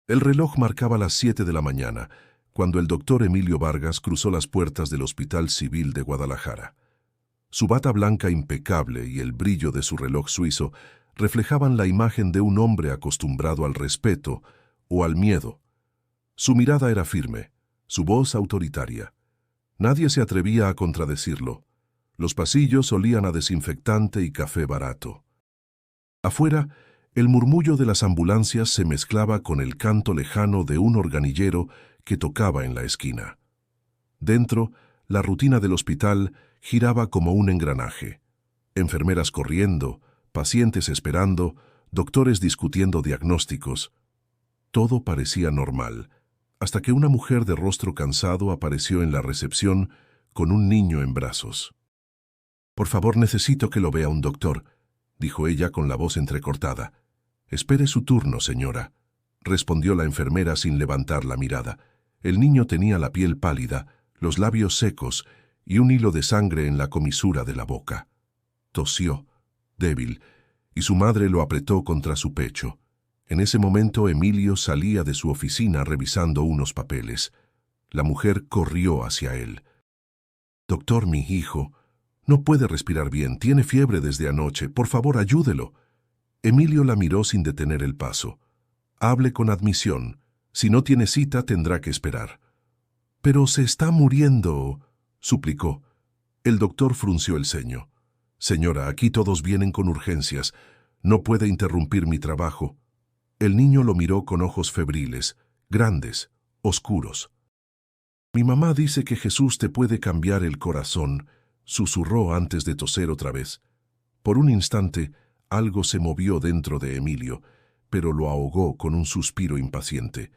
El reloj marcaba las 7 de la mañana, cuando el doctor Emilio Vargas cruzó las puertas del Hospital Civil de Guadalajara. Su bata blanca impecable y el brillo de su reloj suizo reflejaban la imagen de un hombre acostumbrado al respeto o al miedo. Su mirada era firme, su voz autoritaria. Nadie se atrevía a contradecirlo. Los pasillos olían a desinfectante y café barato. Afuera, el murmullo de las ambulancias se mezclaba con el canto lejano de un organillero que tocaba en la esquina. Dentro, la rutina del hospital giraba como un engranaje. Enfermeras corriendo, pacientes esperando, doctores discutiendo diagnósticos. Todo parecía normal, hasta que una mujer de rostro cansado apareció en la recepción con un niño en brazos. «Por favor, necesito que lo vea un doctor», dijo ella con la voz entrecortada. «Espere su turno, señora», respondió la enfermera sin levantar la mirada. El niño tenía la piel pálida, los labios secos y un hilo de sangre en la comisura de la boca. Tosió, débil, y su madre lo apretó contra su pecho. En ese momento Emilio salía de su oficina revisando unos papeles. La mujer corrió hacia él. «Doctor, mi hijo, no puede respirar bien, tiene fiebre desde anoche, por favor ayúdelo». Emilio la miró sin detener el paso. «Hable con admisión. Si no tiene cita, tendrá que esperar». «Pero se está muriendo», suplicó. El doctor frunció el ceño. «Señora, aquí todos vienen con urgencias. No puede interrumpir mi trabajo». El niño lo miró con ojos febriles, grandes, oscuros. «Mi mamá dice que Jesús te puede cambiar el corazón», susurró antes de toser otra vez. Por un instante, algo se movió dentro de Emilio, pero lo ahogó con un suspiro impaciente.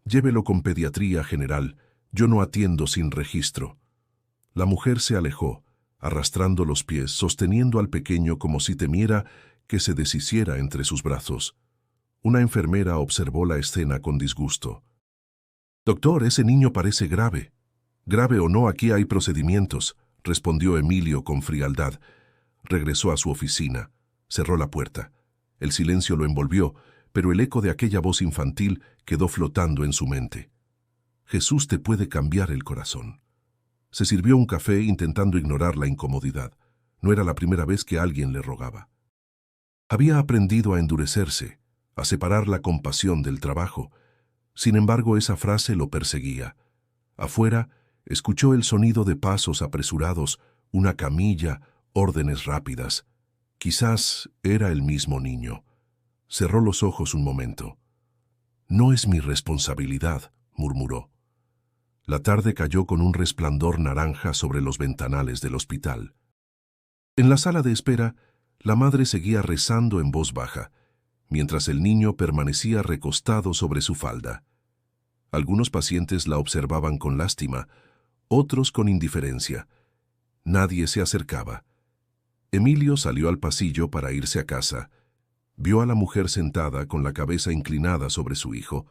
«Llévelo con pediatría general. Yo no atiendo sin registro». La mujer se alejó, arrastrando los pies, sosteniendo al pequeño como si temiera que se deshiciera entre sus brazos. Una enfermera observó la escena con disgusto. «Doctor, ese niño parece grave». «Grave o no, aquí hay procedimientos», respondió Emilio con frialdad. Regresó a su oficina. Cerró la puerta. El silencio lo envolvió, pero el eco de aquella voz infantil quedó flotando en su mente. «Jesús te puede cambiar el corazón». Se sirvió un café intentando ignorar la incomodidad. No era la primera vez que alguien le rogaba. Había aprendido a endurecerse, a separar la compasión del trabajo. Sin embargo, esa frase lo perseguía. Afuera, escuchó el sonido de pasos apresurados, una camilla, órdenes rápidas. Quizás era el mismo niño. Cerró los ojos un momento. «No es mi responsabilidad», murmuró. La tarde cayó con un resplandor naranja sobre los ventanales del hospital. En la sala de espera, la madre seguía rezando en voz baja, mientras el niño permanecía recostado sobre su falda. Algunos pacientes la observaban con lástima, otros con indiferencia. Nadie se acercaba. Emilio salió al pasillo para irse a casa. Vio a la mujer sentada con la cabeza inclinada sobre su hijo.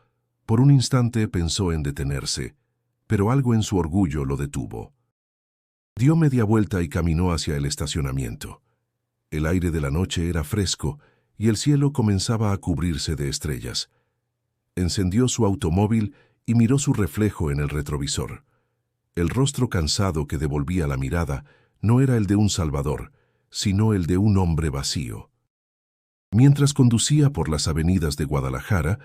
Por un instante pensó en detenerse, pero algo en su orgullo lo detuvo. Dio media vuelta y caminó hacia el estacionamiento. El aire de la noche era fresco y el cielo comenzaba a cubrirse de estrellas. Encendió su automóvil y miró su reflejo en el retrovisor. El rostro cansado que devolvía la mirada no era el de un salvador, sino el de un hombre vacío. Mientras conducía por las avenidas de Guadalajara,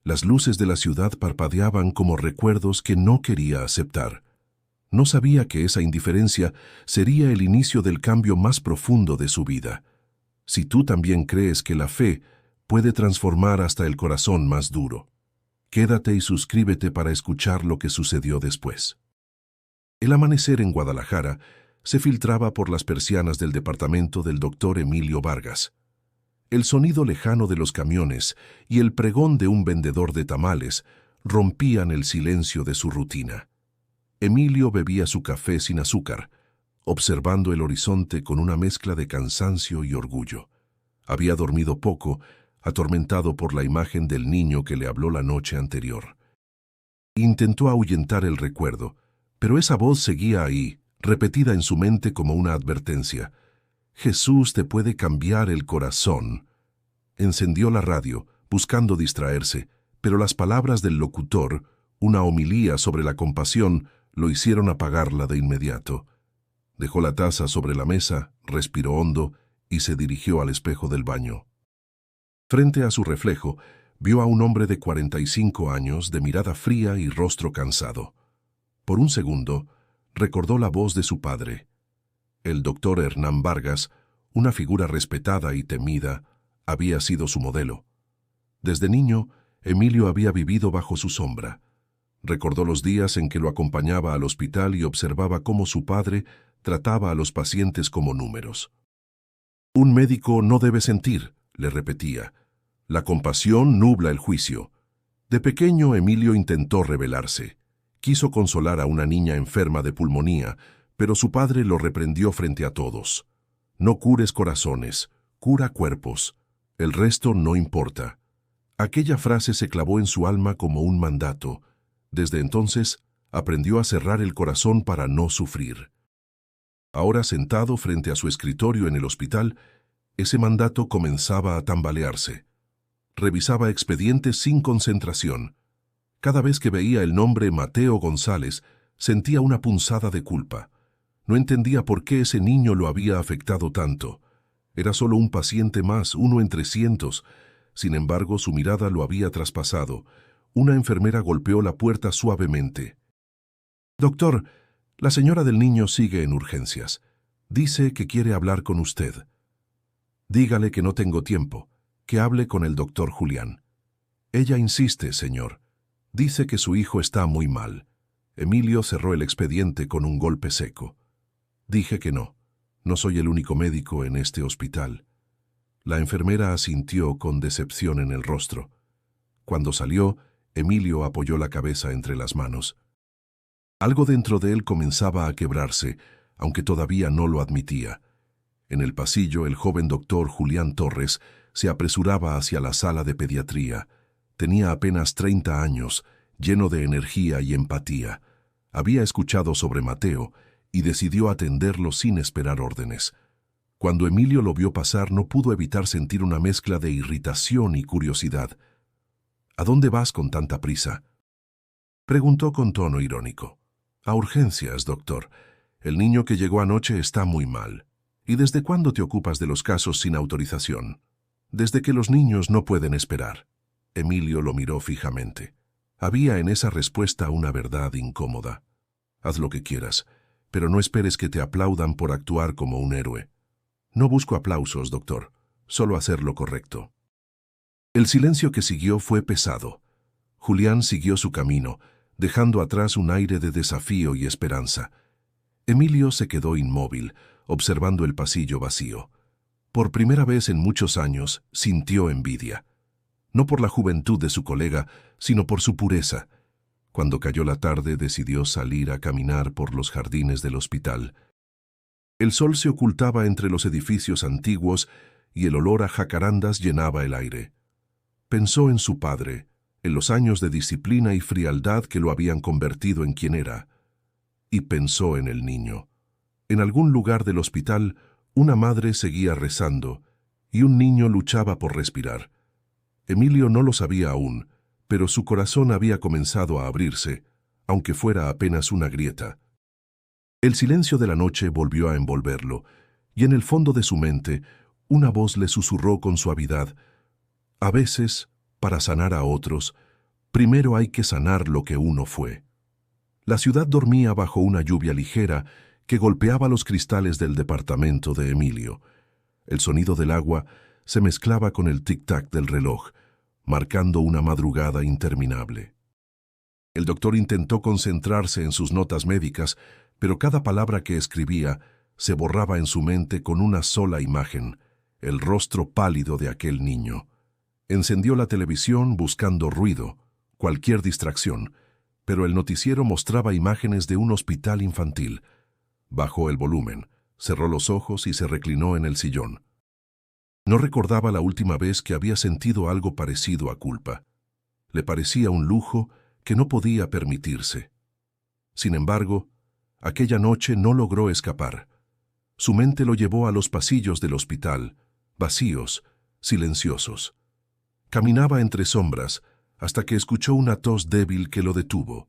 las luces de la ciudad parpadeaban como recuerdos que no quería aceptar. No sabía que esa indiferencia sería el inicio del cambio más profundo de su vida. Si tú también crees que la fe puede transformar hasta el corazón más duro, quédate y suscríbete para escuchar lo que sucedió después. El amanecer en Guadalajara se filtraba por las persianas del departamento del doctor Emilio Vargas. El sonido lejano de los camiones y el pregón de un vendedor de tamales rompían el silencio de su rutina. Emilio bebía su café sin azúcar, observando el horizonte con una mezcla de cansancio y orgullo. Había dormido poco, atormentado por la imagen del niño que le habló la noche anterior. Intentó ahuyentar el recuerdo, pero esa voz seguía ahí, repetida en su mente como una advertencia. «Jesús te puede cambiar el corazón». Encendió la radio, buscando distraerse, pero las palabras del locutor, una homilía sobre la compasión, lo hicieron apagarla de inmediato. Dejó la taza sobre la mesa, respiró hondo y se dirigió al espejo del baño. Frente a su reflejo, vio a un hombre de 45 años, de mirada fría y rostro cansado. Por un segundo, recordó la voz de su padre. El doctor Hernán Vargas, una figura respetada y temida, había sido su modelo. Desde niño, Emilio había vivido bajo su sombra. Recordó los días en que lo acompañaba al hospital y observaba cómo su padre trataba a los pacientes como números. «Un médico no debe sentir», le repetía. «La compasión nubla el juicio». De pequeño, Emilio intentó rebelarse. Quiso consolar a una niña enferma de pulmonía, pero su padre lo reprendió frente a todos. «No cures corazones, cura cuerpos. El resto no importa». Aquella frase se clavó en su alma como un mandato. Desde entonces, aprendió a cerrar el corazón para no sufrir. Ahora, sentado frente a su escritorio en el hospital, ese mandato comenzaba a tambalearse. Revisaba expedientes sin concentración. Cada vez que veía el nombre Mateo González, sentía una punzada de culpa. No entendía por qué ese niño lo había afectado tanto. Era solo un paciente más, uno entre cientos. Sin embargo, su mirada lo había traspasado. Una enfermera golpeó la puerta suavemente. «Doctor, la señora del niño sigue en urgencias. Dice que quiere hablar con usted». «Dígale que no tengo tiempo, que hable con el doctor Julián». «Ella insiste, señor. Dice que su hijo está muy mal». Emilio cerró el expediente con un golpe seco. «Dije que no. No soy el único médico en este hospital». La enfermera asintió con decepción en el rostro. Cuando salió, Emilio apoyó la cabeza entre las manos. Algo dentro de él comenzaba a quebrarse, aunque todavía no lo admitía. En el pasillo, el joven doctor Julián Torres se apresuraba hacia la sala de pediatría. Tenía apenas 30 años, lleno de energía y empatía. Había escuchado sobre Mateo y decidió atenderlo sin esperar órdenes. Cuando Emilio lo vio pasar, no pudo evitar sentir una mezcla de irritación y curiosidad. «¿A dónde vas con tanta prisa?», preguntó con tono irónico. «A urgencias, doctor. El niño que llegó anoche está muy mal». «¿Y desde cuándo te ocupas de los casos sin autorización?». «Desde que los niños no pueden esperar». Emilio lo miró fijamente. Había en esa respuesta una verdad incómoda. «Haz lo que quieras, pero no esperes que te aplaudan por actuar como un héroe». «No busco aplausos, doctor. Solo hacer lo correcto». El silencio que siguió fue pesado. Julián siguió su camino, dejando atrás un aire de desafío y esperanza. Emilio se quedó inmóvil, observando el pasillo vacío. Por primera vez en muchos años, sintió envidia. No por la juventud de su colega, sino por su pureza. Cuando cayó la tarde, decidió salir a caminar por los jardines del hospital. El sol se ocultaba entre los edificios antiguos y el olor a jacarandas llenaba el aire. Pensó en su padre, en los años de disciplina y frialdad que lo habían convertido en quien era. Y pensó en el niño. En algún lugar del hospital, una madre seguía rezando y un niño luchaba por respirar. Emilio no lo sabía aún, pero su corazón había comenzado a abrirse, aunque fuera apenas una grieta. El silencio de la noche volvió a envolverlo, y en el fondo de su mente, una voz le susurró con suavidad: «A veces, para sanar a otros, primero hay que sanar lo que uno fue». La ciudad dormía bajo una lluvia ligera que golpeaba los cristales del departamento de Emilio. El sonido del agua se mezclaba con el tic-tac del reloj, marcando una madrugada interminable. El doctor intentó concentrarse en sus notas médicas, pero cada palabra que escribía se borraba en su mente con una sola imagen: el rostro pálido de aquel niño. Encendió la televisión buscando ruido, cualquier distracción, pero el noticiero mostraba imágenes de un hospital infantil. Bajó el volumen, cerró los ojos y se reclinó en el sillón. No recordaba la última vez que había sentido algo parecido a culpa. Le parecía un lujo que no podía permitirse. Sin embargo, aquella noche no logró escapar. Su mente lo llevó a los pasillos del hospital, vacíos, silenciosos. Caminaba entre sombras, hasta que escuchó una tos débil que lo detuvo.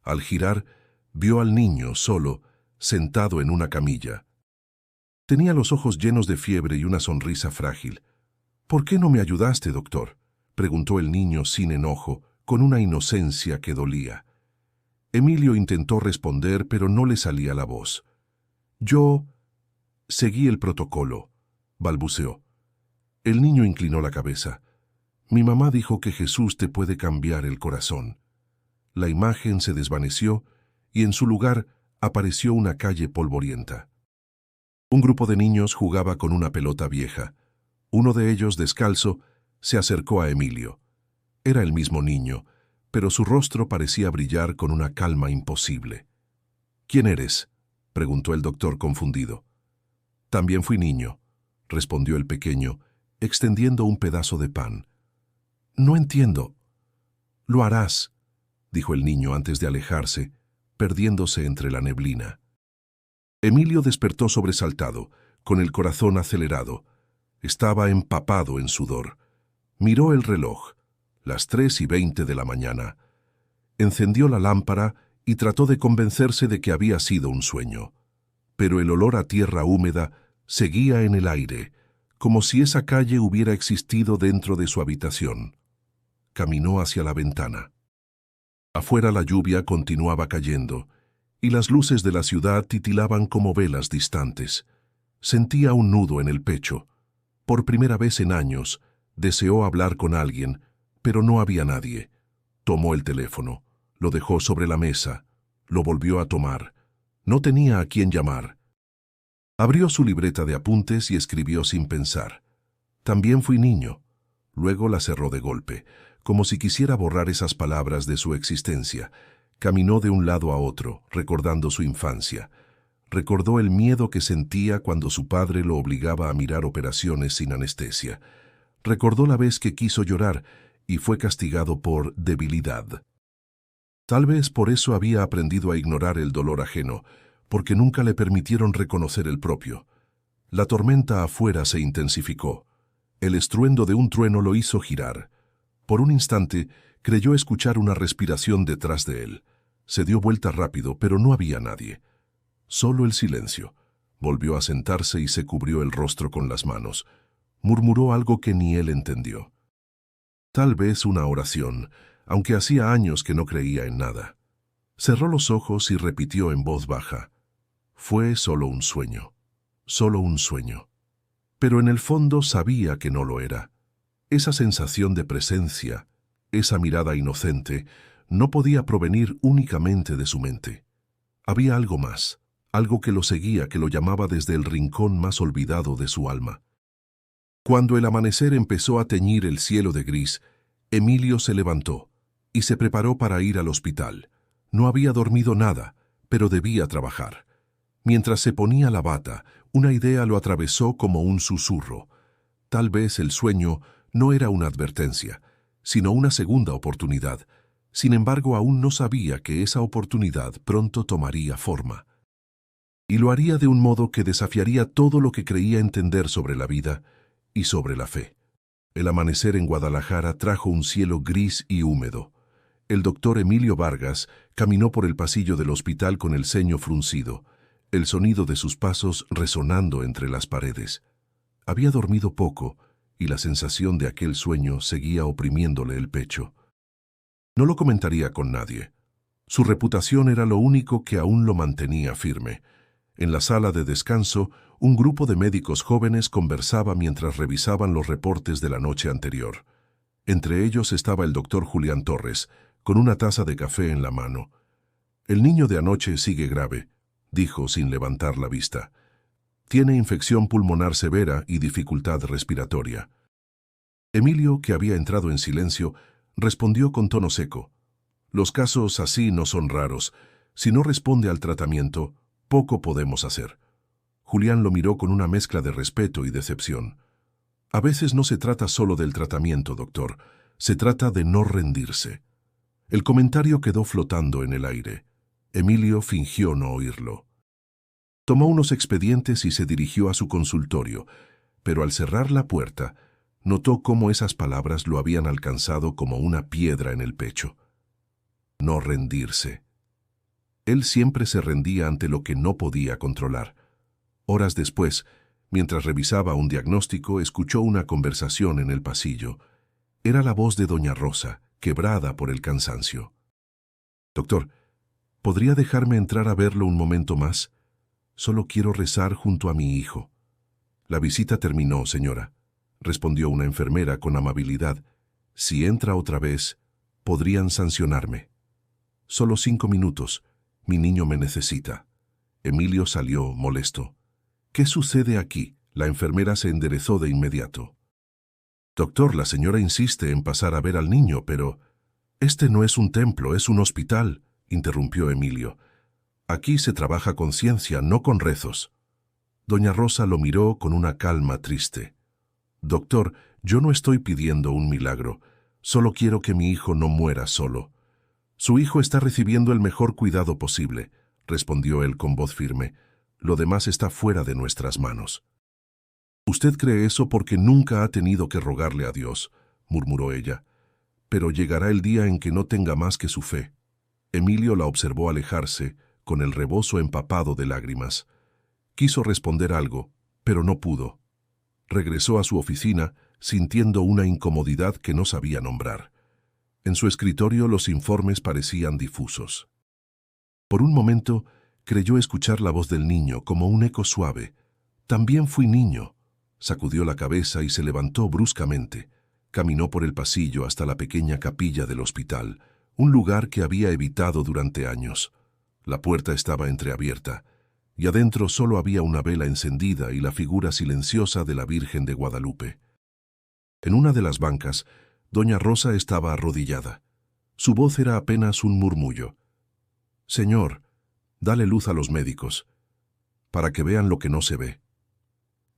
Al girar, vio al niño solo, sentado en una camilla. Tenía los ojos llenos de fiebre y una sonrisa frágil. «¿Por qué no me ayudaste, doctor?», preguntó el niño sin enojo, con una inocencia que dolía. Emilio intentó responder, pero no le salía la voz. «Yo seguí el protocolo», balbuceó. El niño inclinó la cabeza. «Mi mamá dijo que Jesús te puede cambiar el corazón». La imagen se desvaneció y en su lugar apareció una calle polvorienta. Un grupo de niños jugaba con una pelota vieja. Uno de ellos, descalzo, se acercó a Emilio. Era el mismo niño, pero su rostro parecía brillar con una calma imposible. «¿Quién eres?», preguntó el doctor confundido. «También fui niño», respondió el pequeño, extendiendo un pedazo de pan. «No entiendo». «Lo harás», dijo el niño antes de alejarse, perdiéndose entre la neblina. Emilio despertó sobresaltado, con el corazón acelerado. Estaba empapado en sudor. Miró el reloj, las 3:20 de la mañana. Encendió la lámpara y trató de convencerse de que había sido un sueño. Pero el olor a tierra húmeda seguía en el aire, como si esa calle hubiera existido dentro de su habitación. Caminó hacia la ventana. Afuera la lluvia continuaba cayendo, y las luces de la ciudad titilaban como velas distantes. Sentía un nudo en el pecho. Por primera vez en años, deseó hablar con alguien, pero no había nadie. Tomó el teléfono, lo dejó sobre la mesa, lo volvió a tomar. No tenía a quién llamar. Abrió su libreta de apuntes y escribió sin pensar. «También fui niño». Luego la cerró de golpe, como si quisiera borrar esas palabras de su existencia. Caminó de un lado a otro, recordando su infancia. Recordó el miedo que sentía cuando su padre lo obligaba a mirar operaciones sin anestesia. Recordó la vez que quiso llorar y fue castigado por debilidad. Tal vez por eso había aprendido a ignorar el dolor ajeno, porque nunca le permitieron reconocer el propio. La tormenta afuera se intensificó. El estruendo de un trueno lo hizo girar. Por un instante, creyó escuchar una respiración detrás de él. Se dio vuelta rápido, pero no había nadie. Solo el silencio. Volvió a sentarse y se cubrió el rostro con las manos. Murmuró algo que ni él entendió. Tal vez una oración, aunque hacía años que no creía en nada. Cerró los ojos y repitió en voz baja. Fue solo un sueño. Solo un sueño. Pero en el fondo sabía que no lo era. Esa sensación de presencia, esa mirada inocente, no podía provenir únicamente de su mente. Había algo más, algo que lo seguía, que lo llamaba desde el rincón más olvidado de su alma. Cuando el amanecer empezó a teñir el cielo de gris, Emilio se levantó y se preparó para ir al hospital. No había dormido nada, pero debía trabajar. Mientras se ponía la bata, una idea lo atravesó como un susurro. Tal vez el sueño no era una advertencia, sino una segunda oportunidad. Sin embargo, aún no sabía que esa oportunidad pronto tomaría forma. Y lo haría de un modo que desafiaría todo lo que creía entender sobre la vida y sobre la fe. El amanecer en Guadalajara trajo un cielo gris y húmedo. El doctor Emilio Vargas caminó por el pasillo del hospital con el ceño fruncido, el sonido de sus pasos resonando entre las paredes. Había dormido poco, y la sensación de aquel sueño seguía oprimiéndole el pecho. No lo comentaría con nadie. Su reputación era lo único que aún lo mantenía firme. En la sala de descanso, un grupo de médicos jóvenes conversaba mientras revisaban los reportes de la noche anterior. Entre ellos estaba el doctor Julián Torres, con una taza de café en la mano. «El niño de anoche sigue grave», dijo sin levantar la vista. «Tiene infección pulmonar severa y dificultad respiratoria». Emilio, que había entrado en silencio, respondió con tono seco. «Los casos así no son raros. Si no responde al tratamiento, poco podemos hacer». Julián lo miró con una mezcla de respeto y decepción. «A veces no se trata solo del tratamiento, doctor. Se trata de no rendirse». El comentario quedó flotando en el aire. Emilio fingió no oírlo. Tomó unos expedientes y se dirigió a su consultorio, pero al cerrar la puerta, Notó cómo esas palabras lo habían alcanzado como una piedra en el pecho. No rendirse. Él siempre se rendía ante lo que no podía controlar. Horas después, mientras revisaba un diagnóstico, escuchó una conversación en el pasillo. Era la voz de doña Rosa, quebrada por el cansancio. «Doctor, ¿podría dejarme entrar a verlo un momento más? Solo quiero rezar junto a mi hijo». «La visita terminó, señora», respondió una enfermera con amabilidad. «Si entra otra vez, podrían sancionarme». «Solo 5 minutos. Mi niño me necesita». Emilio salió molesto. «¿Qué sucede aquí?». La enfermera se enderezó de inmediato. «Doctor, la señora insiste en pasar a ver al niño, pero…». «Este no es un templo, es un hospital», interrumpió Emilio. «Aquí se trabaja con ciencia, no con rezos». Doña Rosa lo miró con una calma triste. «Doctor, yo no estoy pidiendo un milagro. Solo quiero que mi hijo no muera solo». «Su hijo está recibiendo el mejor cuidado posible», respondió él con voz firme. «Lo demás está fuera de nuestras manos». «Usted cree eso porque nunca ha tenido que rogarle a Dios», murmuró ella. «Pero llegará el día en que no tenga más que su fe». Emilio la observó alejarse, con el rebozo empapado de lágrimas. Quiso responder algo, pero no pudo. Regresó a su oficina, sintiendo una incomodidad que no sabía nombrar. En su escritorio los informes parecían difusos. Por un momento creyó escuchar la voz del niño como un eco suave. «También fui niño». Sacudió la cabeza y se levantó bruscamente. Caminó por el pasillo hasta la pequeña capilla del hospital, un lugar que había evitado durante años. La puerta estaba entreabierta, y adentro solo había una vela encendida y la figura silenciosa de la Virgen de Guadalupe. En una de las bancas, doña Rosa estaba arrodillada. Su voz era apenas un murmullo. «Señor, dale luz a los médicos, para que vean lo que no se ve».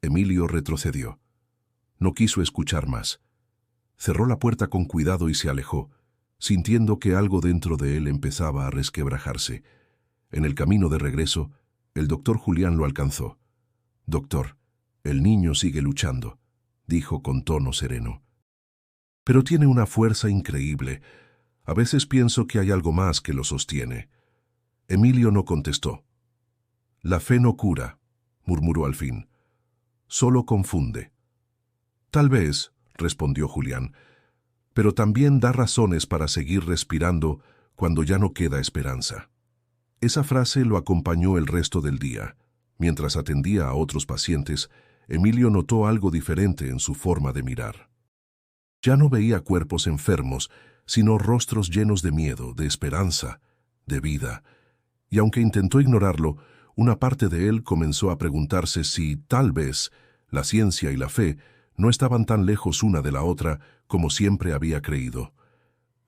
Emilio retrocedió. No quiso escuchar más. Cerró la puerta con cuidado y se alejó, sintiendo que algo dentro de él empezaba a resquebrajarse. En el camino de regreso, el doctor Julián lo alcanzó. «Doctor, el niño sigue luchando», dijo con tono sereno. «Pero tiene una fuerza increíble. A veces pienso que hay algo más que lo sostiene». Emilio no contestó. «La fe no cura», murmuró al fin. «Solo confunde». «Tal vez», respondió Julián, «pero también da razones para seguir respirando cuando ya no queda esperanza». Esa frase lo acompañó el resto del día. Mientras atendía a otros pacientes, Emilio notó algo diferente en su forma de mirar. Ya no veía cuerpos enfermos, sino rostros llenos de miedo, de esperanza, de vida. Y aunque intentó ignorarlo, una parte de él comenzó a preguntarse si, tal vez, la ciencia y la fe no estaban tan lejos una de la otra como siempre había creído.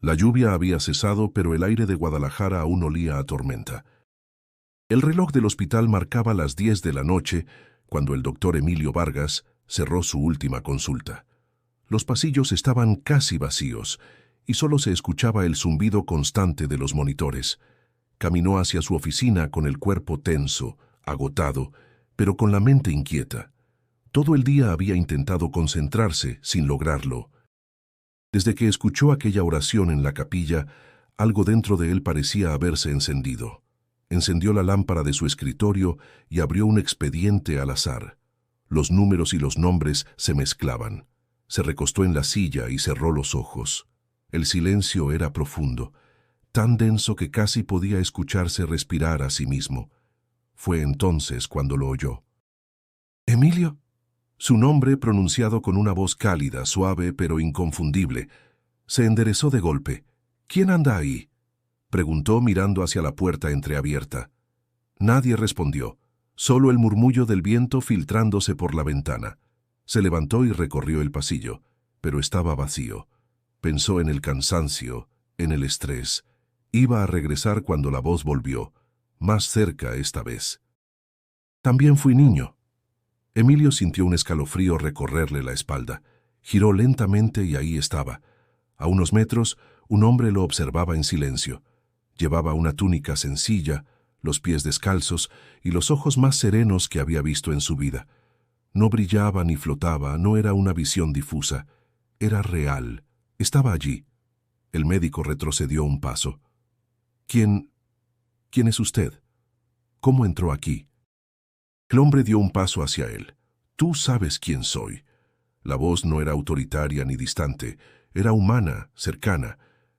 La lluvia había cesado, pero el aire de Guadalajara aún olía a tormenta. El reloj del hospital marcaba las 10 de la noche cuando el doctor Emilio Vargas cerró su última consulta. Los pasillos estaban casi vacíos y solo se escuchaba el zumbido constante de los monitores. Caminó hacia su oficina con el cuerpo tenso, agotado, pero con la mente inquieta. Todo el día había intentado concentrarse sin lograrlo. Desde que escuchó aquella oración en la capilla, algo dentro de él parecía haberse encendido. Encendió la lámpara de su escritorio y abrió un expediente al azar. Los números y los nombres se mezclaban. Se recostó en la silla y cerró los ojos. El silencio era profundo, tan denso que casi podía escucharse respirar a sí mismo. Fue entonces cuando lo oyó. «¿Emilio?». Su nombre, pronunciado con una voz cálida, suave pero inconfundible, se enderezó de golpe. «¿Quién anda ahí?», preguntó mirando hacia la puerta entreabierta. Nadie respondió, solo el murmullo del viento filtrándose por la ventana. Se levantó y recorrió el pasillo, pero estaba vacío. Pensó en el cansancio, en el estrés. Iba a regresar cuando la voz volvió, más cerca esta vez. «También fui niño». Emilio sintió un escalofrío recorrerle la espalda. Giró lentamente y ahí estaba. A unos metros, un hombre lo observaba en silencio. Llevaba una túnica sencilla, los pies descalzos y los ojos más serenos que había visto en su vida. No brillaba ni flotaba, no era una visión difusa. Era real. Estaba allí. El médico retrocedió un paso. ¿Quién es usted? ¿Cómo entró aquí? El hombre dio un paso hacia él. Tú sabes quién soy. La voz no era autoritaria ni distante, era humana, cercana,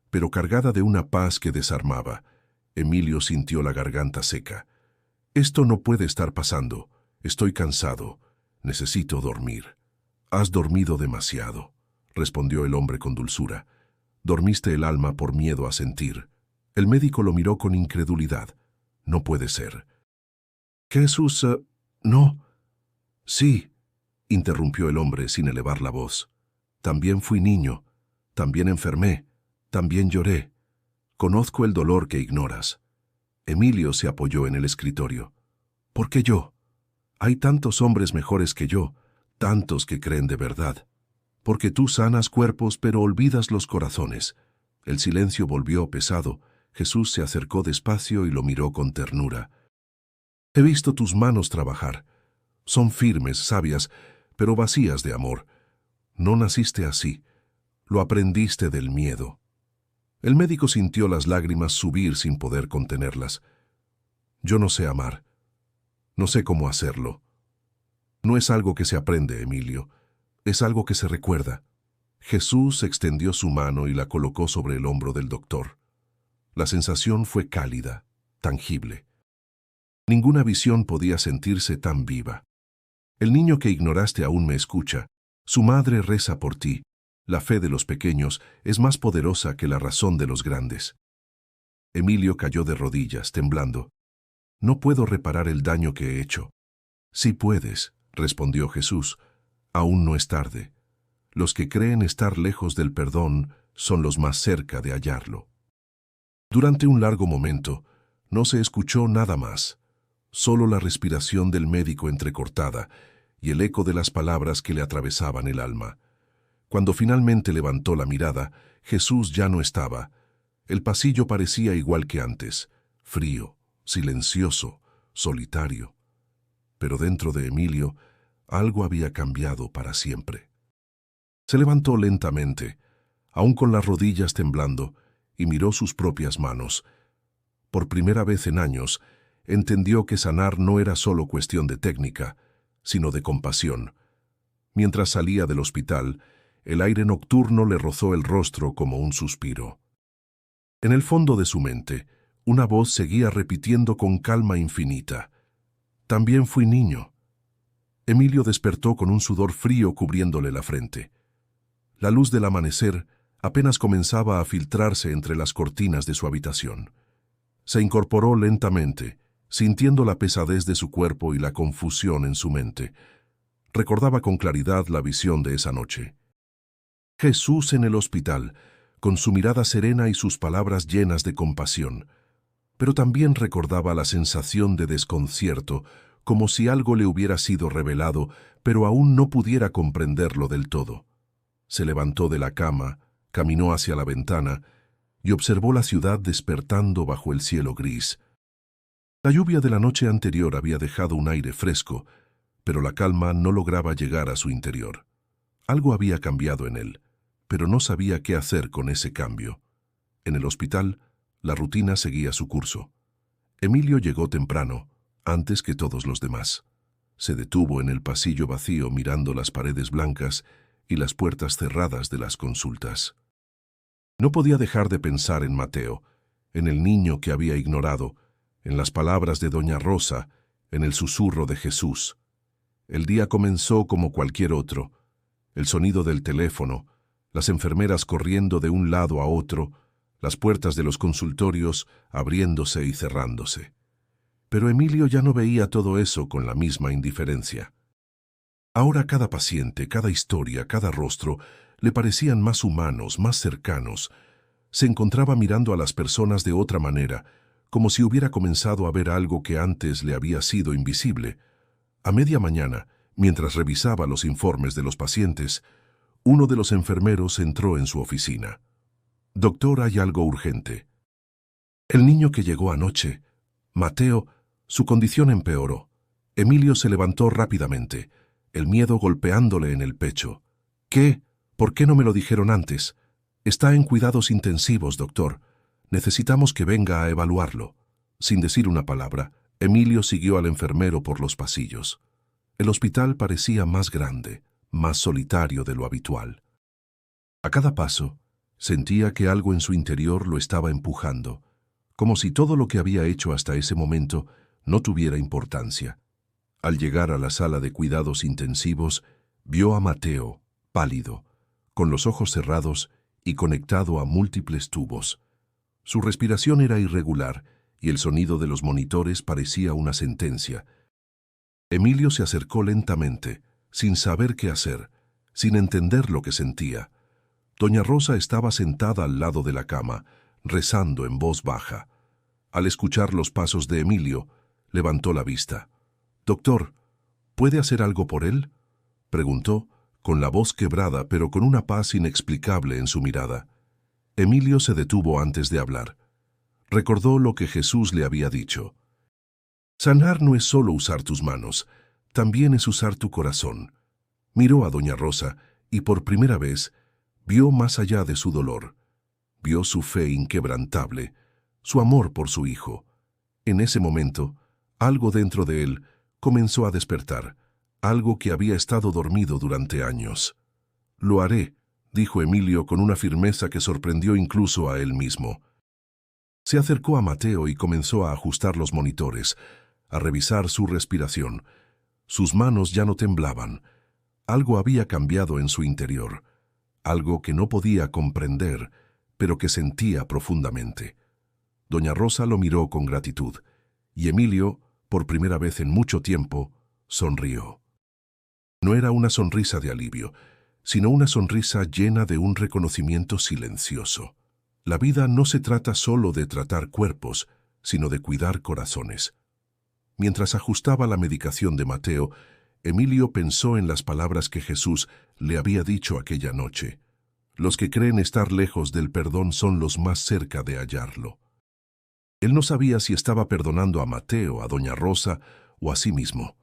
pero cargada de una paz que desarmaba. Emilio sintió la garganta seca. Esto no puede estar pasando. Estoy cansado. Necesito dormir. Has dormido demasiado, respondió el hombre con dulzura. Dormiste el alma por miedo a sentir. El médico lo miró con incredulidad. No puede ser. Jesús, no. Sí, interrumpió el hombre sin elevar la voz. También fui niño, también enfermé, también lloré. Conozco el dolor que ignoras. Emilio se apoyó en el escritorio. ¿Por qué yo? Hay tantos hombres mejores que yo, tantos que creen de verdad. Porque tú sanas cuerpos pero olvidas los corazones. El silencio volvió pesado. Jesús se acercó despacio y lo miró con ternura. He visto tus manos trabajar. Son firmes, sabias, pero vacías de amor. No naciste así. Lo aprendiste del miedo. El médico sintió las lágrimas subir sin poder contenerlas. Yo no sé amar. No sé cómo hacerlo. No es algo que se aprende, Emilio. Es algo que se recuerda. Jesús extendió su mano y la colocó sobre el hombro del doctor. La sensación fue cálida, tangible. Ninguna visión podía sentirse tan viva. El niño que ignoraste aún me escucha. Su madre reza por ti. La fe de los pequeños es más poderosa que la razón de los grandes. Emilio cayó de rodillas, temblando. No puedo reparar el daño que he hecho. Sí puedes, respondió Jesús. Aún no es tarde. Los que creen estar lejos del perdón son los más cerca de hallarlo. Durante un largo momento, no se escuchó nada más, solo la respiración del médico entrecortada y el eco de las palabras que le atravesaban el alma. Cuando finalmente levantó la mirada, Jesús ya no estaba. El pasillo parecía igual que antes, frío, silencioso, solitario. Pero dentro de Emilio, algo había cambiado para siempre. Se levantó lentamente, aún con las rodillas temblando, y miró sus propias manos. Por primera vez en años, entendió que sanar no era solo cuestión de técnica, sino de compasión. Mientras salía del hospital, el aire nocturno le rozó el rostro como un suspiro. En el fondo de su mente, una voz seguía repitiendo con calma infinita. También fui niño. Emilio despertó con un sudor frío cubriéndole la frente. La luz del amanecer apenas comenzaba a filtrarse entre las cortinas de su habitación. Se incorporó lentamente, sintiendo la pesadez de su cuerpo y la confusión en su mente. Recordaba con claridad la visión de esa noche. Jesús en el hospital, con su mirada serena y sus palabras llenas de compasión. Pero también recordaba la sensación de desconcierto, como si algo le hubiera sido revelado, pero aún no pudiera comprenderlo del todo. Se levantó de la cama, caminó hacia la ventana y observó la ciudad despertando bajo el cielo gris. La lluvia de la noche anterior había dejado un aire fresco, pero la calma no lograba llegar a su interior. Algo había cambiado en él, pero no sabía qué hacer con ese cambio. En el hospital, la rutina seguía su curso. Emilio llegó temprano, antes que todos los demás. Se detuvo en el pasillo vacío mirando las paredes blancas y las puertas cerradas de las consultas. No podía dejar de pensar en Mateo, en el niño que había ignorado, en las palabras de doña Rosa, en el susurro de Jesús. El día comenzó como cualquier otro. El sonido del teléfono, las enfermeras corriendo de un lado a otro, las puertas de los consultorios abriéndose y cerrándose. Pero Emilio ya no veía todo eso con la misma indiferencia. Ahora cada paciente, cada historia, cada rostro, le parecían más humanos, más cercanos. Se encontraba mirando a las personas de otra manera, como si hubiera comenzado a ver algo que antes le había sido invisible. A media mañana, mientras revisaba los informes de los pacientes, uno de los enfermeros entró en su oficina. «Doctor, hay algo urgente». El niño que llegó anoche, Mateo, su condición empeoró. Emilio se levantó rápidamente, el miedo golpeándole en el pecho. «¿Qué? ¿Por qué no me lo dijeron antes? Está en cuidados intensivos, doctor. Necesitamos que venga a evaluarlo. Sin decir una palabra, Emilio siguió al enfermero por los pasillos. El hospital parecía más grande, más solitario de lo habitual. A cada paso, sentía que algo en su interior lo estaba empujando, como si todo lo que había hecho hasta ese momento no tuviera importancia. Al llegar a la sala de cuidados intensivos, vio a Mateo, pálido, con los ojos cerrados y conectado a múltiples tubos. Su respiración era irregular y el sonido de los monitores parecía una sentencia. Emilio se acercó lentamente, sin saber qué hacer, sin entender lo que sentía. Doña Rosa estaba sentada al lado de la cama, rezando en voz baja. Al escuchar los pasos de Emilio, levantó la vista. «Doctor, ¿puede hacer algo por él?», preguntó, con la voz quebrada pero con una paz inexplicable en su mirada. Emilio se detuvo antes de hablar. Recordó lo que Jesús le había dicho. Sanar no es solo usar tus manos, también es usar tu corazón. Miró a doña Rosa y por primera vez vio más allá de su dolor. Vio su fe inquebrantable, su amor por su hijo. En ese momento, algo dentro de él comenzó a despertar, algo que había estado dormido durante años. «Lo haré», dijo Emilio con una firmeza que sorprendió incluso a él mismo. Se acercó a Mateo y comenzó a ajustar los monitores, a revisar su respiración. Sus manos ya no temblaban. Algo había cambiado en su interior, algo que no podía comprender, pero que sentía profundamente. Doña Rosa lo miró con gratitud, y Emilio, por primera vez en mucho tiempo, sonrió. No era una sonrisa de alivio, sino una sonrisa llena de un reconocimiento silencioso. La vida no se trata solo de tratar cuerpos, sino de cuidar corazones. Mientras ajustaba la medicación de Mateo, Emilio pensó en las palabras que Jesús le había dicho aquella noche. Los que creen estar lejos del perdón son los más cerca de hallarlo. Él no sabía si estaba perdonando a Mateo, a doña Rosa o a sí mismo.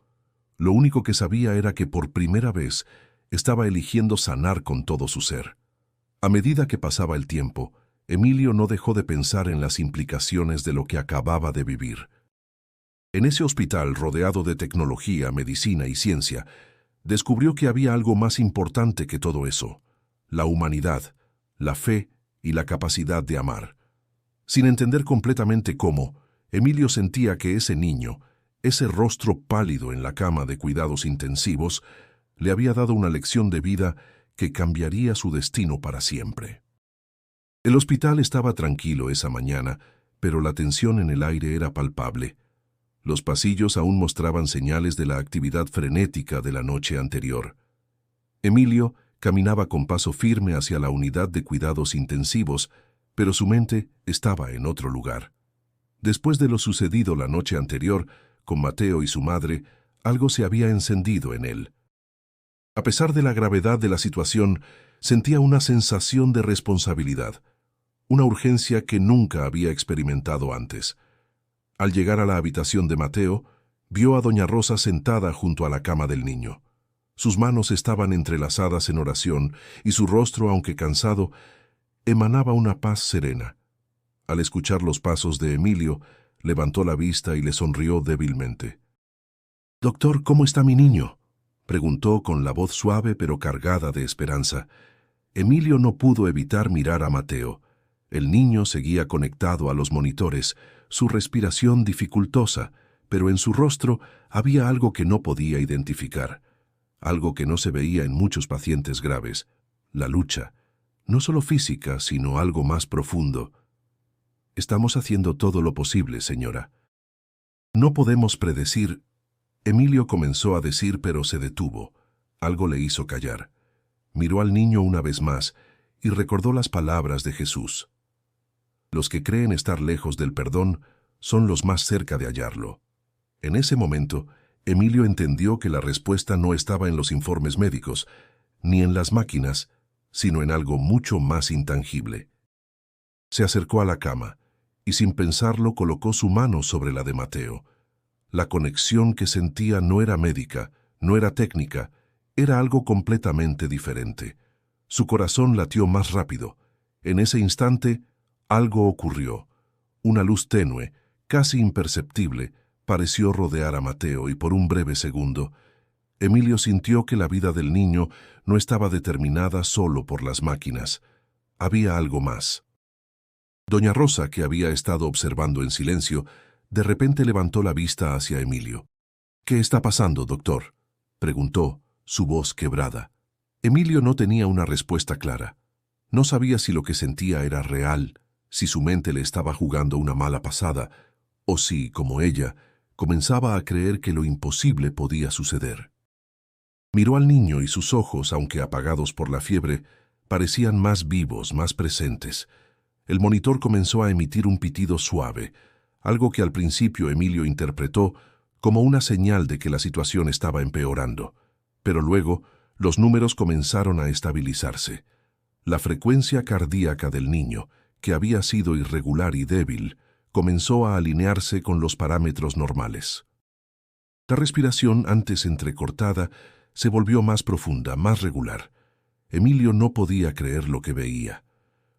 Lo único que sabía era que por primera vez estaba eligiendo sanar con todo su ser. A medida que pasaba el tiempo, Emilio no dejó de pensar en las implicaciones de lo que acababa de vivir. En ese hospital rodeado de tecnología, medicina y ciencia, descubrió que había algo más importante que todo eso: la humanidad, la fe y la capacidad de amar. Sin entender completamente cómo, Emilio sentía que ese niño, ese rostro pálido en la cama de cuidados intensivos, le había dado una lección de vida que cambiaría su destino para siempre. El hospital estaba tranquilo esa mañana, pero la tensión en el aire era palpable. Los pasillos aún mostraban señales de la actividad frenética de la noche anterior. Emilio caminaba con paso firme hacia la unidad de cuidados intensivos, pero su mente estaba en otro lugar. Después de lo sucedido la noche anterior, con Mateo y su madre, algo se había encendido en él. A pesar de la gravedad de la situación, sentía una sensación de responsabilidad, una urgencia que nunca había experimentado antes. Al llegar a la habitación de Mateo, vio a doña Rosa sentada junto a la cama del niño. Sus manos estaban entrelazadas en oración y su rostro, aunque cansado, emanaba una paz serena. Al escuchar los pasos de Emilio, levantó la vista y le sonrió débilmente. «Doctor, ¿cómo está mi niño?», preguntó con la voz suave pero cargada de esperanza. Emilio no pudo evitar mirar a Mateo. El niño seguía conectado a los monitores, su respiración dificultosa, pero en su rostro había algo que no podía identificar, algo que no se veía en muchos pacientes graves: la lucha, no solo física, sino algo más profundo. «Estamos haciendo todo lo posible, señora». «No podemos predecir», Emilio comenzó a decir, pero se detuvo. Algo le hizo callar. Miró al niño una vez más y recordó las palabras de Jesús. Los que creen estar lejos del perdón son los más cerca de hallarlo. En ese momento, Emilio entendió que la respuesta no estaba en los informes médicos, ni en las máquinas, sino en algo mucho más intangible. Se acercó a la cama y sin pensarlo colocó su mano sobre la de Mateo. La conexión que sentía no era médica, no era técnica, era algo completamente diferente. Su corazón latió más rápido. En ese instante, algo ocurrió. Una luz tenue, casi imperceptible, pareció rodear a Mateo y por un breve segundo, Emilio sintió que la vida del niño no estaba determinada solo por las máquinas. Había algo más. Doña Rosa, que había estado observando en silencio, de repente levantó la vista hacia Emilio. «¿Qué está pasando, doctor?», preguntó, su voz quebrada. Emilio no tenía una respuesta clara. No sabía si lo que sentía era real, si su mente le estaba jugando una mala pasada, o si, como ella, comenzaba a creer que lo imposible podía suceder. Miró al niño y sus ojos, aunque apagados por la fiebre, parecían más vivos, más presentes. El monitor comenzó a emitir un pitido suave, algo que al principio Emilio interpretó como una señal de que la situación estaba empeorando. Pero luego, los números comenzaron a estabilizarse. La frecuencia cardíaca del niño, que había sido irregular y débil, comenzó a alinearse con los parámetros normales. La respiración, antes entrecortada, se volvió más profunda, más regular. Emilio no podía creer lo que veía.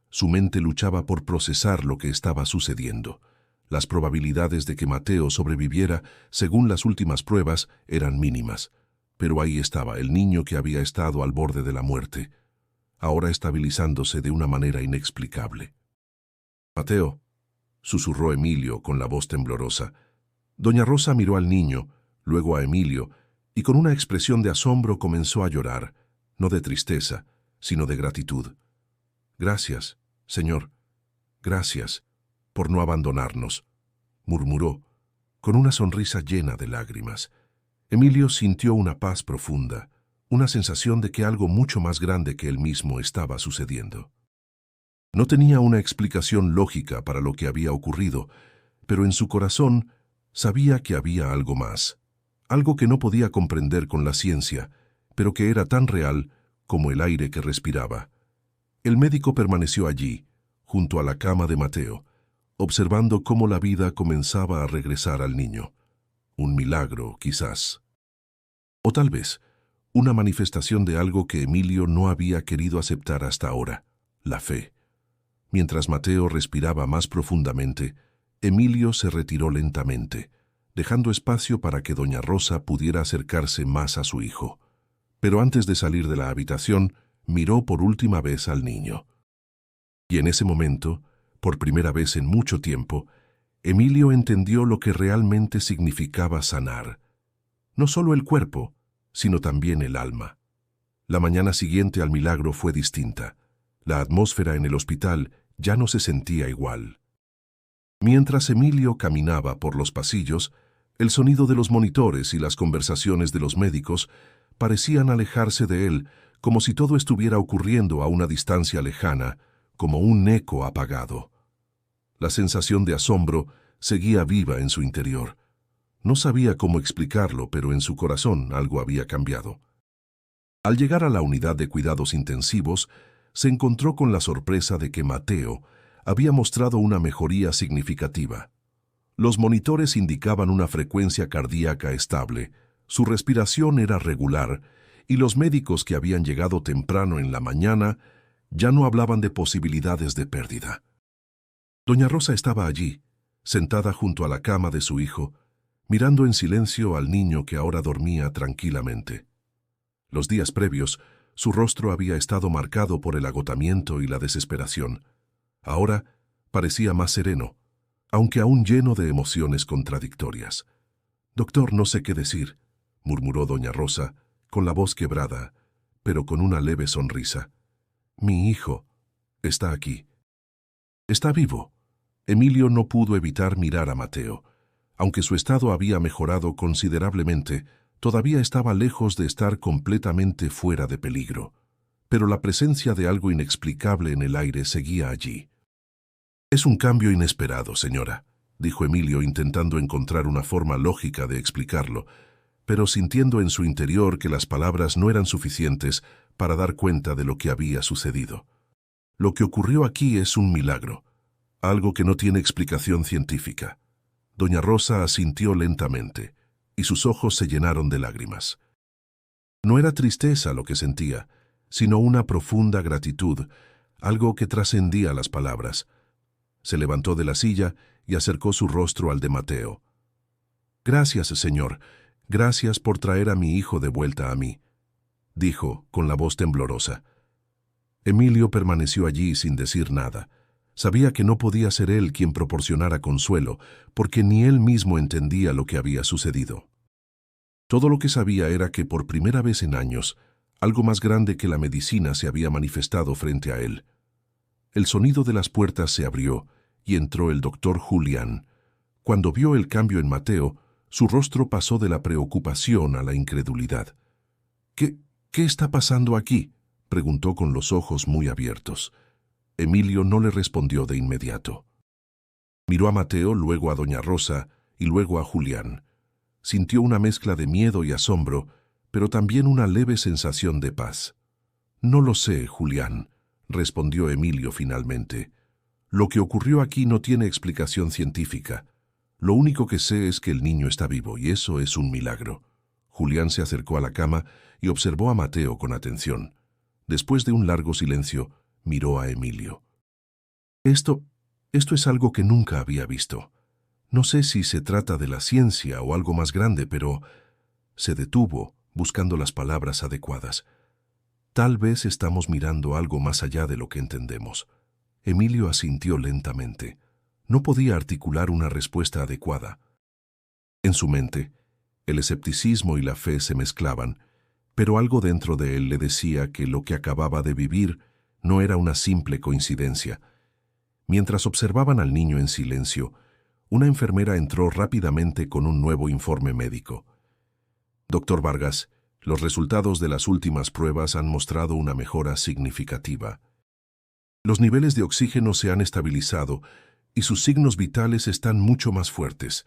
Su mente luchaba por procesar lo que estaba sucediendo. Las probabilidades de que Mateo sobreviviera, según las últimas pruebas, eran mínimas. Pero ahí estaba el niño que había estado al borde de la muerte, ahora estabilizándose de una manera inexplicable. «Mateo», susurró Emilio con la voz temblorosa. Doña Rosa miró al niño, luego a Emilio, y con una expresión de asombro comenzó a llorar, no de tristeza, sino de gratitud. «Gracias, señor, gracias por no abandonarnos», murmuró, con una sonrisa llena de lágrimas. Emilio sintió una paz profunda, una sensación de que algo mucho más grande que él mismo estaba sucediendo. No tenía una explicación lógica para lo que había ocurrido, pero en su corazón sabía que había algo más, algo que no podía comprender con la ciencia, pero que era tan real como el aire que respiraba. El médico permaneció allí, junto a la cama de Mateo, observando cómo la vida comenzaba a regresar al niño. Un milagro, quizás. O tal vez, una manifestación de algo que Emilio no había querido aceptar hasta ahora, la fe. Mientras Mateo respiraba más profundamente, Emilio se retiró lentamente, dejando espacio para que doña Rosa pudiera acercarse más a su hijo. Pero antes de salir de la habitación, miró por última vez al niño. Y en ese momento, por primera vez en mucho tiempo, Emilio entendió lo que realmente significaba sanar. No solo el cuerpo, sino también el alma. La mañana siguiente al milagro fue distinta. La atmósfera en el hospital ya no se sentía igual. Mientras Emilio caminaba por los pasillos, el sonido de los monitores y las conversaciones de los médicos parecían alejarse de él, como si todo estuviera ocurriendo a una distancia lejana, como un eco apagado. La sensación de asombro seguía viva en su interior. No sabía cómo explicarlo, pero en su corazón algo había cambiado. Al llegar a la unidad de cuidados intensivos, se encontró con la sorpresa de que Mateo había mostrado una mejoría significativa. Los monitores indicaban una frecuencia cardíaca estable, su respiración era regular, y los médicos que habían llegado temprano en la mañana ya no hablaban de posibilidades de pérdida. Doña Rosa estaba allí, sentada junto a la cama de su hijo, mirando en silencio al niño que ahora dormía tranquilamente. Los días previos, su rostro había estado marcado por el agotamiento y la desesperación. Ahora parecía más sereno, aunque aún lleno de emociones contradictorias. «Doctor, no sé qué decir», murmuró doña Rosa, con la voz quebrada, pero con una leve sonrisa. «Mi hijo está aquí. Está vivo». Emilio no pudo evitar mirar a Mateo. Aunque su estado había mejorado considerablemente, todavía estaba lejos de estar completamente fuera de peligro. Pero la presencia de algo inexplicable en el aire seguía allí. «Es un cambio inesperado, señora», dijo Emilio intentando encontrar una forma lógica de explicarlo, pero sintiendo en su interior que las palabras no eran suficientes para dar cuenta de lo que había sucedido. «Lo que ocurrió aquí es un milagro, algo que no tiene explicación científica». Doña Rosa asintió lentamente, y sus ojos se llenaron de lágrimas. No era tristeza lo que sentía, sino una profunda gratitud, algo que trascendía las palabras. Se levantó de la silla y acercó su rostro al de Mateo. «Gracias, señor. Gracias por traer a mi hijo de vuelta a mí», dijo con la voz temblorosa. Emilio permaneció allí sin decir nada. Sabía que no podía ser él quien proporcionara consuelo, porque ni él mismo entendía lo que había sucedido. Todo lo que sabía era que por primera vez en años, algo más grande que la medicina se había manifestado frente a él. El sonido de las puertas se abrió y entró el doctor Julián. Cuando vio el cambio en Mateo, su rostro pasó de la preocupación a la incredulidad. ¿Qué está pasando aquí?», preguntó con los ojos muy abiertos. Emilio no le respondió de inmediato. Miró a Mateo, luego a doña Rosa y luego a Julián. Sintió una mezcla de miedo y asombro, pero también una leve sensación de paz. «No lo sé, Julián», respondió Emilio finalmente. «Lo que ocurrió aquí no tiene explicación científica. Lo único que sé es que el niño está vivo, y eso es un milagro». Julián se acercó a la cama y observó a Mateo con atención. Después de un largo silencio, miró a Emilio. Esto es algo que nunca había visto. No sé si se trata de la ciencia o algo más grande, pero…» Se detuvo, buscando las palabras adecuadas. «Tal vez estamos mirando algo más allá de lo que entendemos». Emilio asintió lentamente. No podía articular una respuesta adecuada. En su mente, el escepticismo y la fe se mezclaban, pero algo dentro de él le decía que lo que acababa de vivir no era una simple coincidencia. Mientras observaban al niño en silencio, una enfermera entró rápidamente con un nuevo informe médico. «Doctor Vargas, los resultados de las últimas pruebas han mostrado una mejora significativa. Los niveles de oxígeno se han estabilizado y sus signos vitales están mucho más fuertes.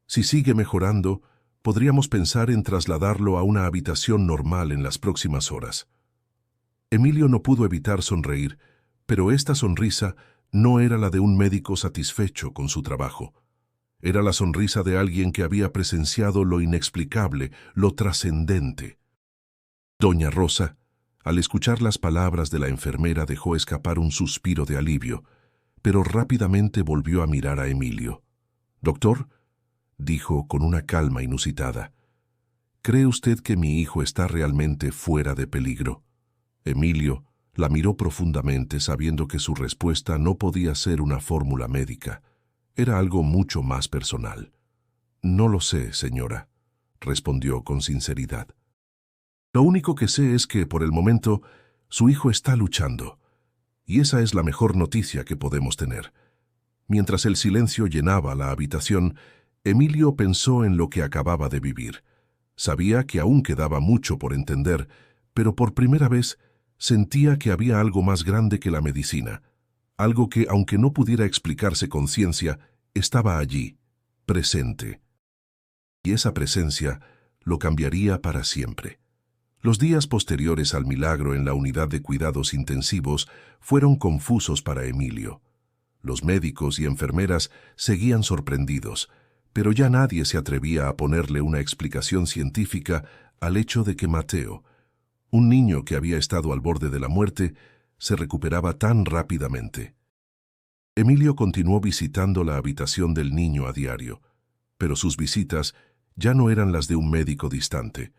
Si sigue mejorando, podríamos pensar en trasladarlo a una habitación normal en las próximas horas». Emilio no pudo evitar sonreír, pero esta sonrisa no era la de un médico satisfecho con su trabajo. Era la sonrisa de alguien que había presenciado lo inexplicable, lo trascendente. Doña Rosa, al escuchar las palabras de la enfermera, dejó escapar un suspiro de alivio, pero rápidamente volvió a mirar a Emilio. «Doctor», dijo con una calma inusitada, «¿cree usted que mi hijo está realmente fuera de peligro?». Emilio la miró profundamente, sabiendo que su respuesta no podía ser una fórmula médica. Era algo mucho más personal. «No lo sé, señora», respondió con sinceridad. «Lo único que sé es que, por el momento, su hijo está luchando. Y esa es la mejor noticia que podemos tener». Mientras el silencio llenaba la habitación, Emilio pensó en lo que acababa de vivir. Sabía que aún quedaba mucho por entender, pero por primera vez sentía que había algo más grande que la medicina, algo que, aunque no pudiera explicarse con ciencia, estaba allí, presente. Y esa presencia lo cambiaría para siempre. Los días posteriores al milagro en la unidad de cuidados intensivos fueron confusos para Emilio. Los médicos y enfermeras seguían sorprendidos, pero ya nadie se atrevía a ponerle una explicación científica al hecho de que Mateo, un niño que había estado al borde de la muerte, se recuperaba tan rápidamente. Emilio continuó visitando la habitación del niño a diario, pero sus visitas ya no eran las de un médico distante,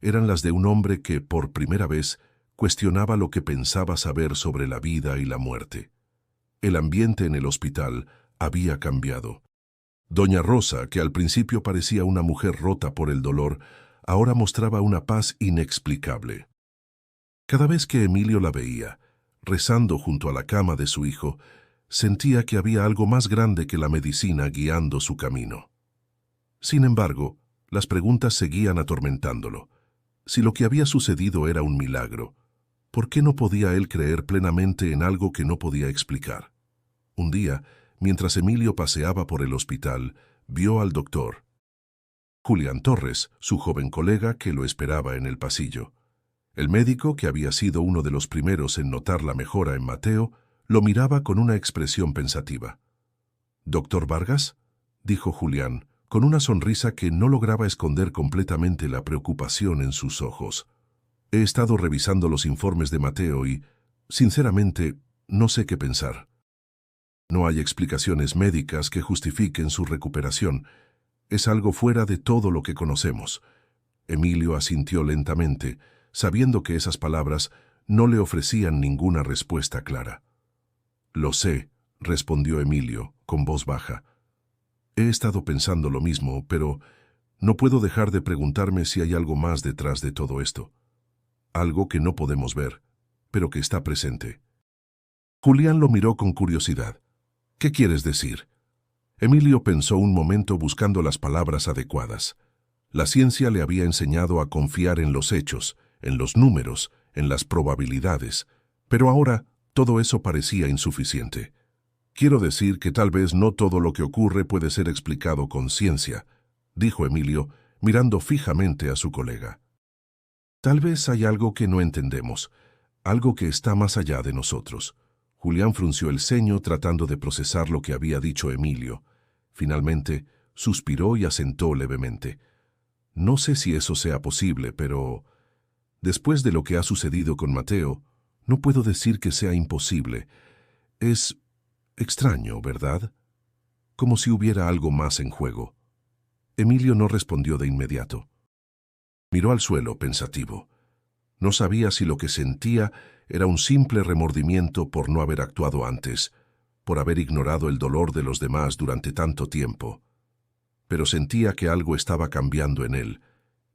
eran las de un hombre que, por primera vez, cuestionaba lo que pensaba saber sobre la vida y la muerte. El ambiente en el hospital había cambiado. Doña Rosa, que al principio parecía una mujer rota por el dolor, ahora mostraba una paz inexplicable. Cada vez que Emilio la veía, rezando junto a la cama de su hijo, sentía que había algo más grande que la medicina guiando su camino. Sin embargo, las preguntas seguían atormentándolo. Si lo que había sucedido era un milagro, ¿por qué no podía él creer plenamente en algo que no podía explicar? Un día, mientras Emilio paseaba por el hospital, vio al doctor Julián Torres, su joven colega, que lo esperaba en el pasillo. El médico, que había sido uno de los primeros en notar la mejora en Mateo, lo miraba con una expresión pensativa. «¿Doctor Vargas?», dijo Julián, con una sonrisa que no lograba esconder completamente la preocupación en sus ojos. He estado revisando los informes de Mateo y, sinceramente, no sé qué pensar. No hay explicaciones médicas que justifiquen su recuperación. Es algo fuera de todo lo que conocemos. Emilio asintió lentamente, sabiendo que esas palabras no le ofrecían ninguna respuesta clara. «Lo sé», respondió Emilio, con voz baja. «He estado pensando lo mismo, pero no puedo dejar de preguntarme si hay algo más detrás de todo esto. Algo que no podemos ver, pero que está presente». Julián lo miró con curiosidad. «¿Qué quieres decir?». Emilio pensó un momento buscando las palabras adecuadas. La ciencia le había enseñado a confiar en los hechos, en los números, en las probabilidades, pero ahora todo eso parecía insuficiente. «Quiero decir que tal vez no todo lo que ocurre puede ser explicado con ciencia», dijo Emilio, mirando fijamente a su colega. «Tal vez hay algo que no entendemos, algo que está más allá de nosotros». Julián frunció el ceño tratando de procesar lo que había dicho Emilio. Finalmente, suspiró y asentó levemente. «No sé si eso sea posible, pero después de lo que ha sucedido con Mateo, no puedo decir que sea imposible. Es extraño, ¿verdad? Como si hubiera algo más en juego». Emilio no respondió de inmediato. Miró al suelo, pensativo. No sabía si lo que sentía era un simple remordimiento por no haber actuado antes, por haber ignorado el dolor de los demás durante tanto tiempo. Pero sentía que algo estaba cambiando en él,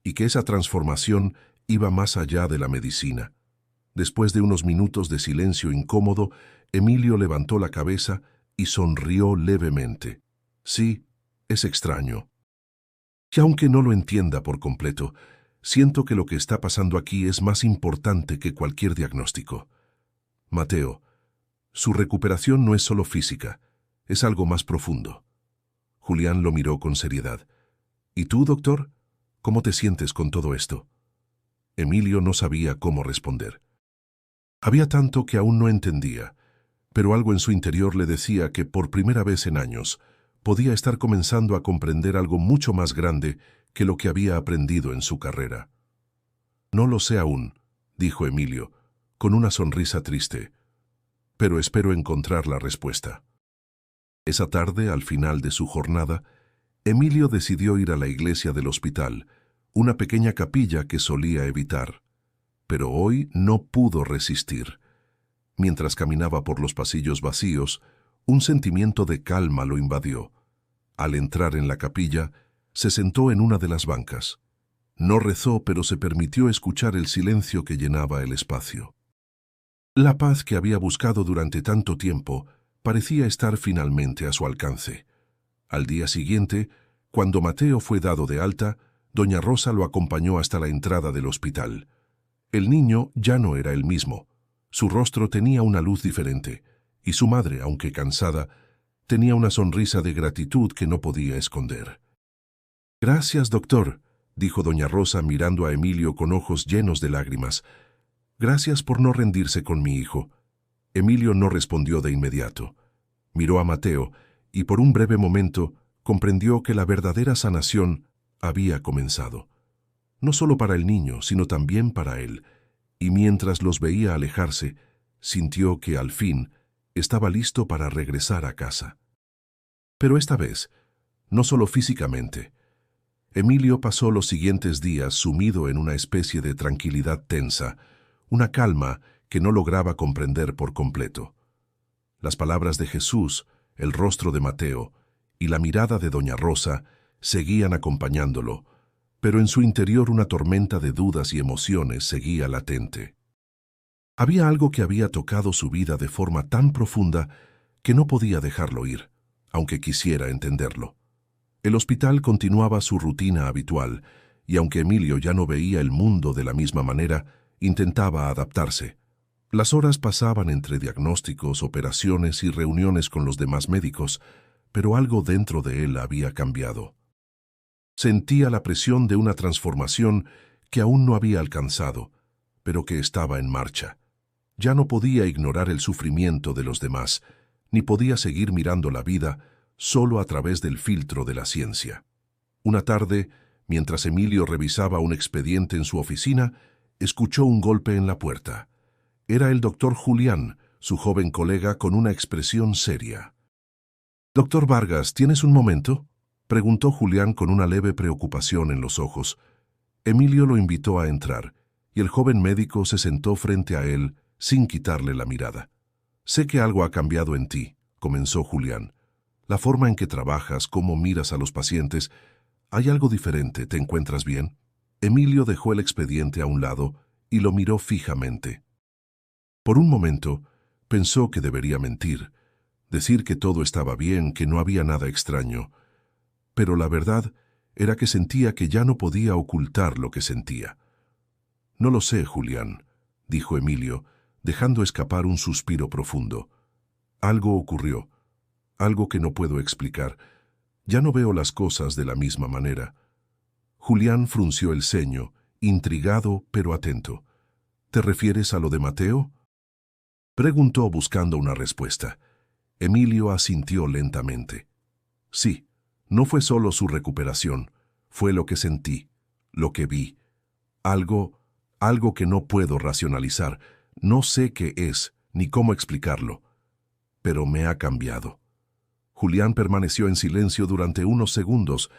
y que esa transformación iba más allá de la medicina. Después de unos minutos de silencio incómodo, Emilio levantó la cabeza y sonrió levemente. «Sí, es extraño. Y aunque no lo entienda por completo, siento que lo que está pasando aquí es más importante que cualquier diagnóstico. Mateo, su recuperación no es solo física, es algo más profundo». Julián lo miró con seriedad. «¿Y tú, doctor? ¿Cómo te sientes con todo esto?». Emilio no sabía cómo responder. Había tanto que aún no entendía, pero algo en su interior le decía que por primera vez en años podía estar comenzando a comprender algo mucho más grande que lo que había aprendido en su carrera. «No lo sé aún», dijo Emilio, con una sonrisa triste, «pero espero encontrar la respuesta». Esa tarde, al final de su jornada, Emilio decidió ir a la iglesia del hospital, una pequeña capilla que solía evitar. Pero hoy no pudo resistir. Mientras caminaba por los pasillos vacíos, un sentimiento de calma lo invadió. Al entrar en la capilla, se sentó en una de las bancas. No rezó, pero se permitió escuchar el silencio que llenaba el espacio. La paz que había buscado durante tanto tiempo parecía estar finalmente a su alcance. Al día siguiente, cuando Mateo fue dado de alta, doña Rosa lo acompañó hasta la entrada del hospital. El niño ya no era el mismo. Su rostro tenía una luz diferente, y su madre, aunque cansada, tenía una sonrisa de gratitud que no podía esconder. «Gracias, doctor», dijo doña Rosa mirando a Emilio con ojos llenos de lágrimas. «Gracias por no rendirse con mi hijo». Emilio no respondió de inmediato. Miró a Mateo y por un breve momento comprendió que la verdadera sanación había comenzado. No solo para el niño, sino también para él, y mientras los veía alejarse, sintió que al fin estaba listo para regresar a casa. Pero esta vez, no solo físicamente. Emilio pasó los siguientes días sumido en una especie de tranquilidad tensa, una calma que no lograba comprender por completo. Las palabras de Jesús, el rostro de Mateo y la mirada de doña Rosa seguían acompañándolo, pero en su interior una tormenta de dudas y emociones seguía latente. Había algo que había tocado su vida de forma tan profunda que no podía dejarlo ir, aunque quisiera entenderlo. El hospital continuaba su rutina habitual, y aunque Emilio ya no veía el mundo de la misma manera, intentaba adaptarse. Las horas pasaban entre diagnósticos, operaciones y reuniones con los demás médicos, pero algo dentro de él había cambiado. Sentía la presión de una transformación que aún no había alcanzado, pero que estaba en marcha. Ya no podía ignorar el sufrimiento de los demás, ni podía seguir mirando la vida solo a través del filtro de la ciencia. Una tarde, mientras Emilio revisaba un expediente en su oficina, escuchó un golpe en la puerta. Era el doctor Julián, su joven colega, con una expresión seria. «Doctor Vargas, ¿tienes un momento?», preguntó Julián con una leve preocupación en los ojos. Emilio lo invitó a entrar, y el joven médico se sentó frente a él sin quitarle la mirada. «Sé que algo ha cambiado en ti», comenzó Julián. «La forma en que trabajas, cómo miras a los pacientes. ¿Hay algo diferente? ¿Te encuentras bien?». Emilio dejó el expediente a un lado y lo miró fijamente. Por un momento, pensó que debería mentir, decir que todo estaba bien, que no había nada extraño. Pero la verdad era que sentía que ya no podía ocultar lo que sentía. «No lo sé, Julián», dijo Emilio, dejando escapar un suspiro profundo. «Algo ocurrió, algo que no puedo explicar. Ya no veo las cosas de la misma manera». Julián frunció el ceño, intrigado pero atento. «¿Te refieres a lo de Mateo?», preguntó buscando una respuesta. Emilio asintió lentamente. «Sí, no fue solo su recuperación, fue lo que sentí, lo que vi. Algo que no puedo racionalizar, no sé qué es, ni cómo explicarlo, pero me ha cambiado». Julián permaneció en silencio durante unos segundos,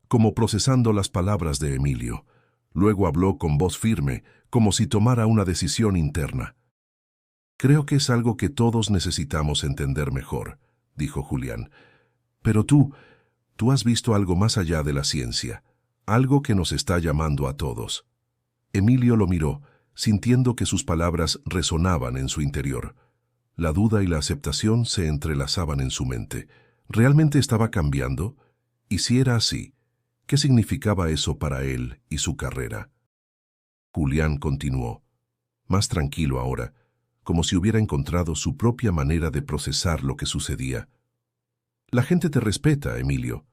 como procesando las palabras de Emilio. Luego habló con voz firme, como si tomara una decisión interna. «Creo que es algo que todos necesitamos entender mejor», dijo Julián. «Pero tú has visto algo más allá de la ciencia, algo que nos está llamando a todos». Emilio lo miró, sintiendo que sus palabras resonaban en su interior. La duda y la aceptación se entrelazaban en su mente. ¿Realmente estaba cambiando? Y si era así, ¿qué significaba eso para él y su carrera? Julián continuó, más tranquilo ahora, como si hubiera encontrado su propia manera de procesar lo que sucedía. «La gente te respeta, Emilio.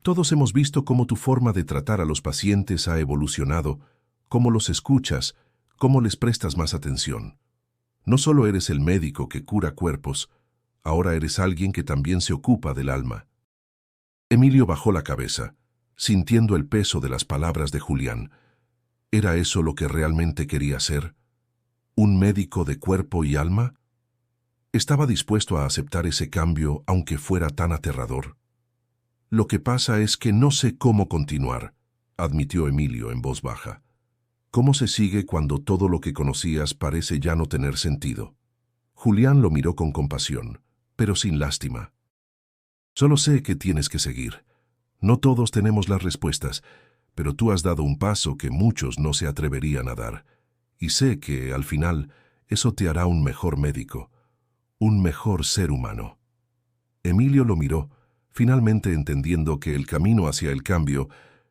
Todos hemos visto cómo tu forma de tratar a los pacientes ha evolucionado, cómo los escuchas, cómo les prestas más atención. No solo eres el médico que cura cuerpos, ahora eres alguien que también se ocupa del alma». Emilio bajó la cabeza, sintiendo el peso de las palabras de Julián. ¿Era eso lo que realmente quería ser? ¿Un médico de cuerpo y alma? ¿Estaba dispuesto a aceptar ese cambio aunque fuera tan aterrador? «Lo que pasa es que no sé cómo continuar», admitió Emilio en voz baja. «¿Cómo se sigue cuando todo lo que conocías parece ya no tener sentido?». Julián lo miró con compasión, pero sin lástima. «Solo sé que tienes que seguir. No todos tenemos las respuestas, pero tú has dado un paso que muchos no se atreverían a dar. Y sé que, al final, eso te hará un mejor médico, un mejor ser humano». Emilio lo miró, finalmente entendiendo que el camino hacia el cambio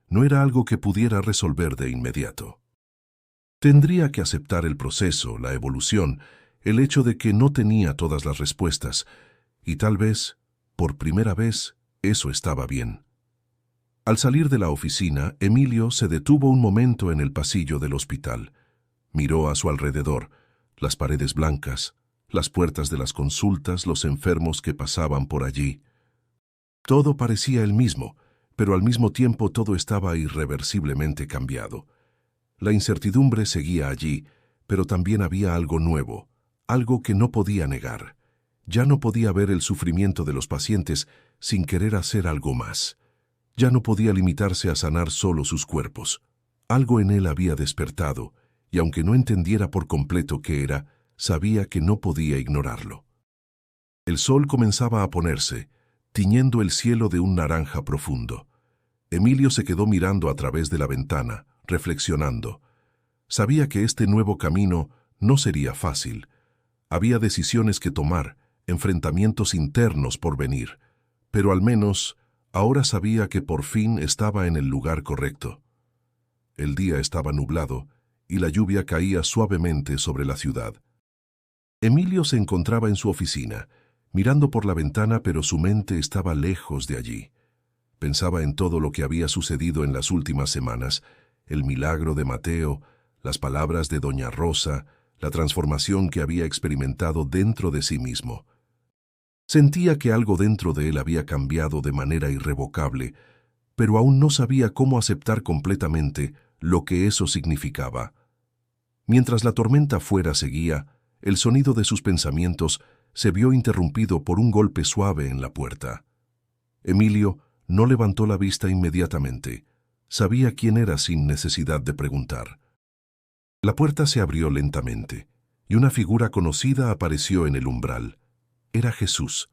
no era algo que pudiera resolver de inmediato. Tendría que aceptar el proceso, la evolución, el hecho de que no tenía todas las respuestas, y tal vez, por primera vez, eso estaba bien. Al salir de la oficina, Emilio se detuvo un momento en el pasillo del hospital. Miró a su alrededor, las paredes blancas, las puertas de las consultas, los enfermos que pasaban por allí. Todo parecía el mismo, pero al mismo tiempo todo estaba irreversiblemente cambiado. La incertidumbre seguía allí, pero también había algo nuevo, algo que no podía negar. Ya no podía ver el sufrimiento de los pacientes sin querer hacer algo más. Ya no podía limitarse a sanar solo sus cuerpos. Algo en él había despertado, y aunque no entendiera por completo qué era, sabía que no podía ignorarlo. El sol comenzaba a ponerse, tiñendo el cielo de un naranja profundo. Emilio se quedó mirando a través de la ventana, reflexionando. Sabía que este nuevo camino no sería fácil. Había decisiones que tomar, enfrentamientos internos por venir, pero al menos ahora sabía que por fin estaba en el lugar correcto. El día estaba nublado y la lluvia caía suavemente sobre la ciudad. Emilio se encontraba en su oficina, mirando por la ventana, pero su mente estaba lejos de allí. Pensaba en todo lo que había sucedido en las últimas semanas, el milagro de Mateo, las palabras de Doña Rosa, la transformación que había experimentado dentro de sí mismo. Sentía que algo dentro de él había cambiado de manera irrevocable, pero aún no sabía cómo aceptar completamente lo que eso significaba. Mientras la tormenta fuera seguía, el sonido de sus pensamientos se vio interrumpido por un golpe suave en la puerta. Emilio no levantó la vista inmediatamente. Sabía quién era sin necesidad de preguntar. La puerta se abrió lentamente, y una figura conocida apareció en el umbral. Era Jesús.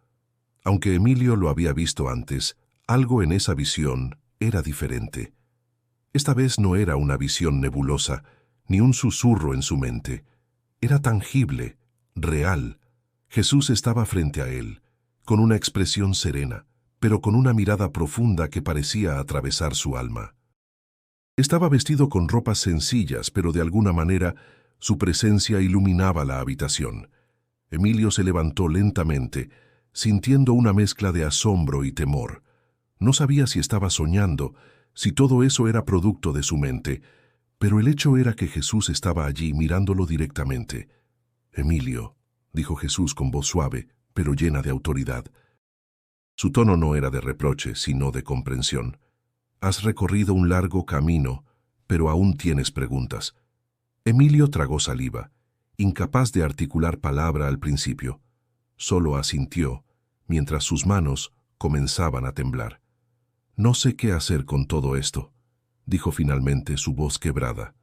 Aunque Emilio lo había visto antes, algo en esa visión era diferente. Esta vez no era una visión nebulosa, ni un susurro en su mente. Era tangible, real. Jesús estaba frente a él, con una expresión serena, pero con una mirada profunda que parecía atravesar su alma. Estaba vestido con ropas sencillas, pero de alguna manera su presencia iluminaba la habitación. Emilio se levantó lentamente, sintiendo una mezcla de asombro y temor. No sabía si estaba soñando, si todo eso era producto de su mente, pero el hecho era que Jesús estaba allí mirándolo directamente. «Emilio», dijo Jesús con voz suave, pero llena de autoridad. Su tono no era de reproche, sino de comprensión. «Has recorrido un largo camino, pero aún tienes preguntas». Emilio tragó saliva, incapaz de articular palabra al principio. Solo asintió, mientras sus manos comenzaban a temblar. «No sé qué hacer con todo esto», dijo finalmente, su voz quebrada.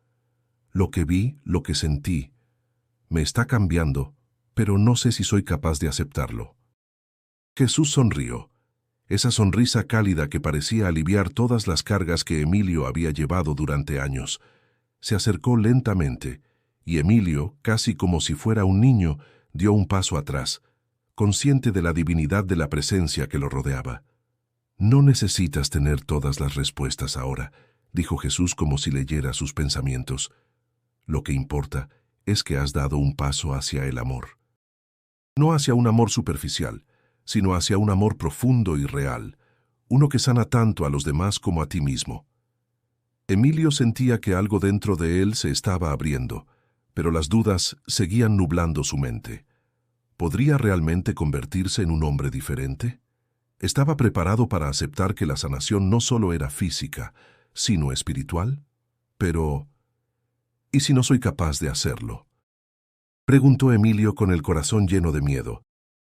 «Lo que vi, lo que sentí, me está cambiando, pero no sé si soy capaz de aceptarlo». Jesús sonrió. Esa sonrisa cálida que parecía aliviar todas las cargas que Emilio había llevado durante años. Se acercó lentamente, y Emilio, casi como si fuera un niño, dio un paso atrás, consciente de la divinidad de la presencia que lo rodeaba. «No necesitas tener todas las respuestas ahora», dijo Jesús como si leyera sus pensamientos. «Lo que importa es que has dado un paso hacia el amor. No hacia un amor superficial, sino hacia un amor profundo y real, uno que sana tanto a los demás como a ti mismo». Emilio sentía que algo dentro de él se estaba abriendo, pero las dudas seguían nublando su mente. ¿Podría realmente convertirse en un hombre diferente? ¿Estaba preparado para aceptar que la sanación no solo era física, sino espiritual? Pero, ¿y si no soy capaz de hacerlo?, preguntó Emilio con el corazón lleno de miedo.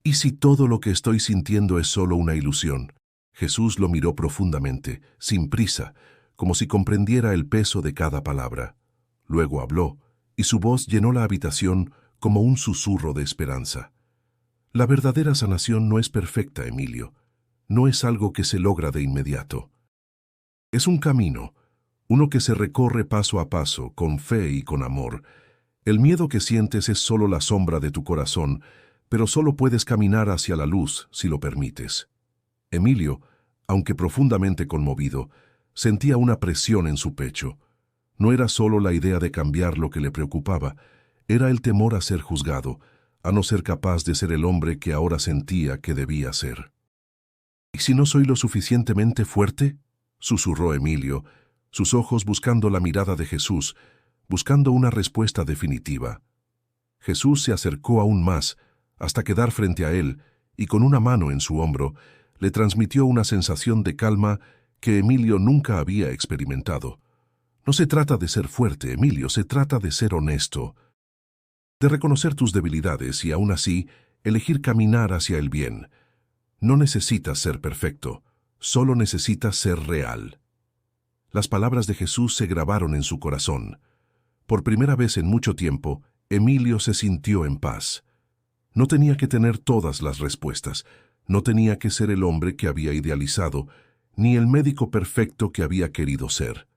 ¿Y si todo lo que estoy sintiendo es solo una ilusión? Jesús lo miró profundamente, sin prisa, como si comprendiera el peso de cada palabra. Luego habló, y su voz llenó la habitación como un susurro de esperanza. «La verdadera sanación no es perfecta, Emilio. No es algo que se logra de inmediato. Es un camino, uno que se recorre paso a paso, con fe y con amor. El miedo que sientes es solo la sombra de tu corazón, pero solo puedes caminar hacia la luz si lo permites». Emilio, aunque profundamente conmovido, sentía una presión en su pecho. No era solo la idea de cambiar lo que le preocupaba, era el temor a ser juzgado, a no ser capaz de ser el hombre que ahora sentía que debía ser. «¿Y si no soy lo suficientemente fuerte?», susurró Emilio, sus ojos buscando la mirada de Jesús, buscando una respuesta definitiva. Jesús se acercó aún más, hasta quedar frente a él, y con una mano en su hombro, le transmitió una sensación de calma que Emilio nunca había experimentado. «No se trata de ser fuerte, Emilio, se trata de ser honesto, de reconocer tus debilidades y aún así elegir caminar hacia el bien. No necesitas ser perfecto, solo necesitas ser real». Las palabras de Jesús se grabaron en su corazón. Por primera vez en mucho tiempo, Emilio se sintió en paz. No tenía que tener todas las respuestas, no tenía que ser el hombre que había idealizado, ni el médico perfecto que había querido ser.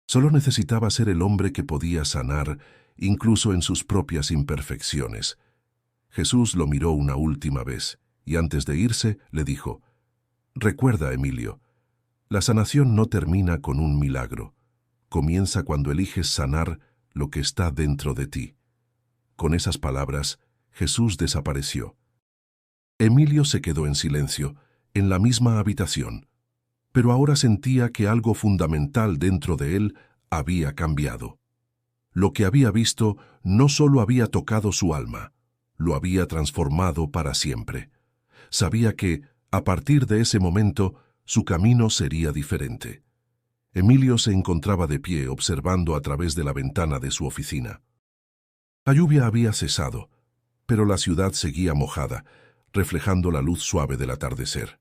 Solo necesitaba ser el hombre que podía sanar, incluso en sus propias imperfecciones. Jesús lo miró una última vez, y antes de irse le dijo: «Recuerda, Emilio, la sanación no termina con un milagro. Comienza cuando eliges sanar lo que está dentro de ti». Con esas palabras, Jesús desapareció. Emilio se quedó en silencio, en la misma habitación, pero ahora sentía que algo fundamental dentro de él había cambiado. Lo que había visto no solo había tocado su alma, lo había transformado para siempre. Sabía que, a partir de ese momento, su camino sería diferente. Emilio se encontraba de pie observando a través de la ventana de su oficina. La lluvia había cesado, pero la ciudad seguía mojada, reflejando la luz suave del atardecer.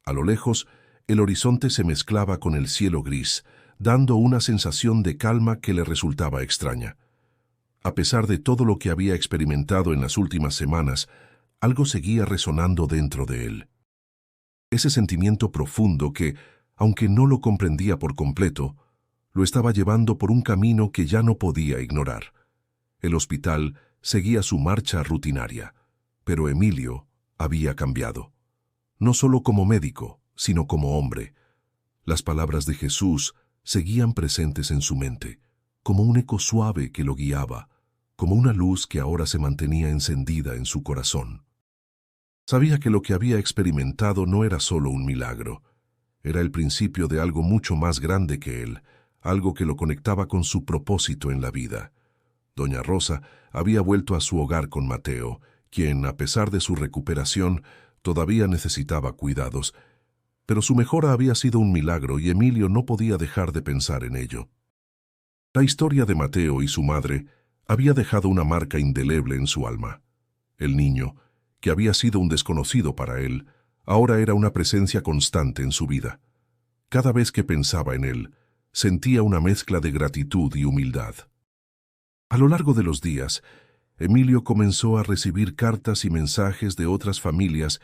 A lo lejos, el horizonte se mezclaba con el cielo gris, dando una sensación de calma que le resultaba extraña. A pesar de todo lo que había experimentado en las últimas semanas, algo seguía resonando dentro de él. Ese sentimiento profundo que, aunque no lo comprendía por completo, lo estaba llevando por un camino que ya no podía ignorar. El hospital seguía su marcha rutinaria, pero Emilio había cambiado. No solo como médico, sino como hombre. Las palabras de Jesús seguían presentes en su mente, como un eco suave que lo guiaba, como una luz que ahora se mantenía encendida en su corazón. Sabía que lo que había experimentado no era solo un milagro, era el principio de algo mucho más grande que él, algo que lo conectaba con su propósito en la vida. Doña Rosa había vuelto a su hogar con Mateo, quien, a pesar de su recuperación, todavía necesitaba cuidados, pero su mejora había sido un milagro y Emilio no podía dejar de pensar en ello. La historia de Mateo y su madre había dejado una marca indeleble en su alma. El niño, que había sido un desconocido para él, ahora era una presencia constante en su vida. Cada vez que pensaba en él, sentía una mezcla de gratitud y humildad. A lo largo de los días, Emilio comenzó a recibir cartas y mensajes de otras familias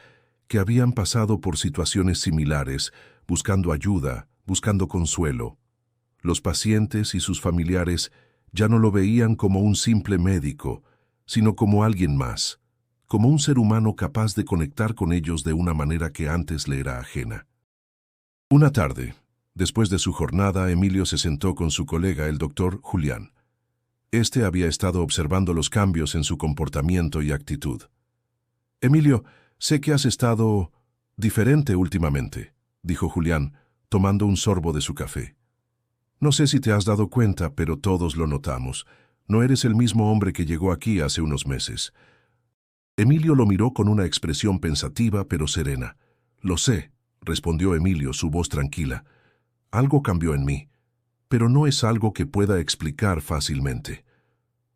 que habían pasado por situaciones similares, buscando ayuda, buscando consuelo. Los pacientes y sus familiares ya no lo veían como un simple médico, sino como alguien más, como un ser humano capaz de conectar con ellos de una manera que antes le era ajena. Una tarde, después de su jornada, Emilio se sentó con su colega, el doctor Julián. Este había estado observando los cambios en su comportamiento y actitud. «Emilio, sé que has estado diferente últimamente», dijo Julián, tomando un sorbo de su café. «No sé si te has dado cuenta, pero todos lo notamos. No eres el mismo hombre que llegó aquí hace unos meses». Emilio lo miró con una expresión pensativa pero serena. «Lo sé», respondió Emilio, su voz tranquila. «Algo cambió en mí, pero no es algo que pueda explicar fácilmente».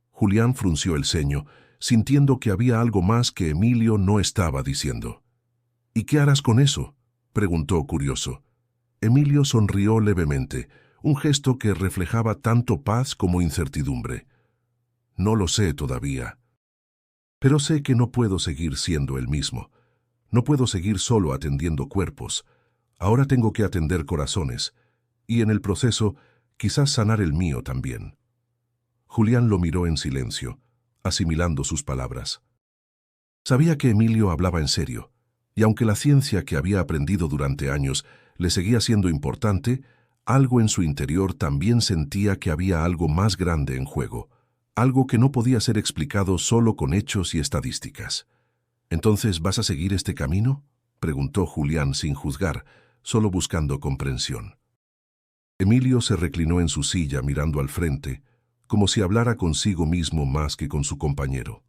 Julián frunció el ceño, sintiendo que había algo más que Emilio no estaba diciendo. «¿Y qué harás con eso?», preguntó curioso. Emilio sonrió levemente, un gesto que reflejaba tanto paz como incertidumbre. «No lo sé todavía. Pero sé que no puedo seguir siendo el mismo. No puedo seguir solo atendiendo cuerpos. Ahora tengo que atender corazones, y en el proceso, quizás sanar el mío también». Julián lo miró en silencio, asimilando sus palabras. Sabía que Emilio hablaba en serio, y aunque la ciencia que había aprendido durante años le seguía siendo importante, algo en su interior también sentía que había algo más grande en juego, algo que no podía ser explicado solo con hechos y estadísticas. «¿Entonces vas a seguir este camino?», preguntó Julián sin juzgar, solo buscando comprensión. Emilio se reclinó en su silla mirando al frente, como si hablara consigo mismo más que con su compañero.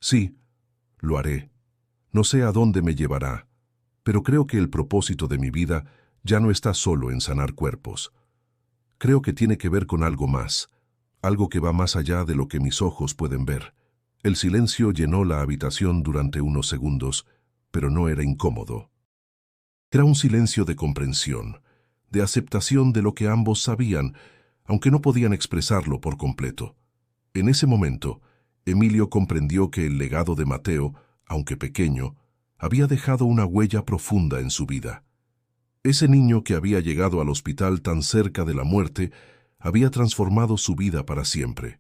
«Sí, lo haré. No sé a dónde me llevará, pero creo que el propósito de mi vida ya no está solo en sanar cuerpos. Creo que tiene que ver con algo más, algo que va más allá de lo que mis ojos pueden ver». El silencio llenó la habitación durante unos segundos, pero no era incómodo. Era un silencio de comprensión, de aceptación de lo que ambos sabían, aunque no podían expresarlo por completo. En ese momento, Emilio comprendió que el legado de Mateo, aunque pequeño, había dejado una huella profunda en su vida. Ese niño que había llegado al hospital tan cerca de la muerte había transformado su vida para siempre.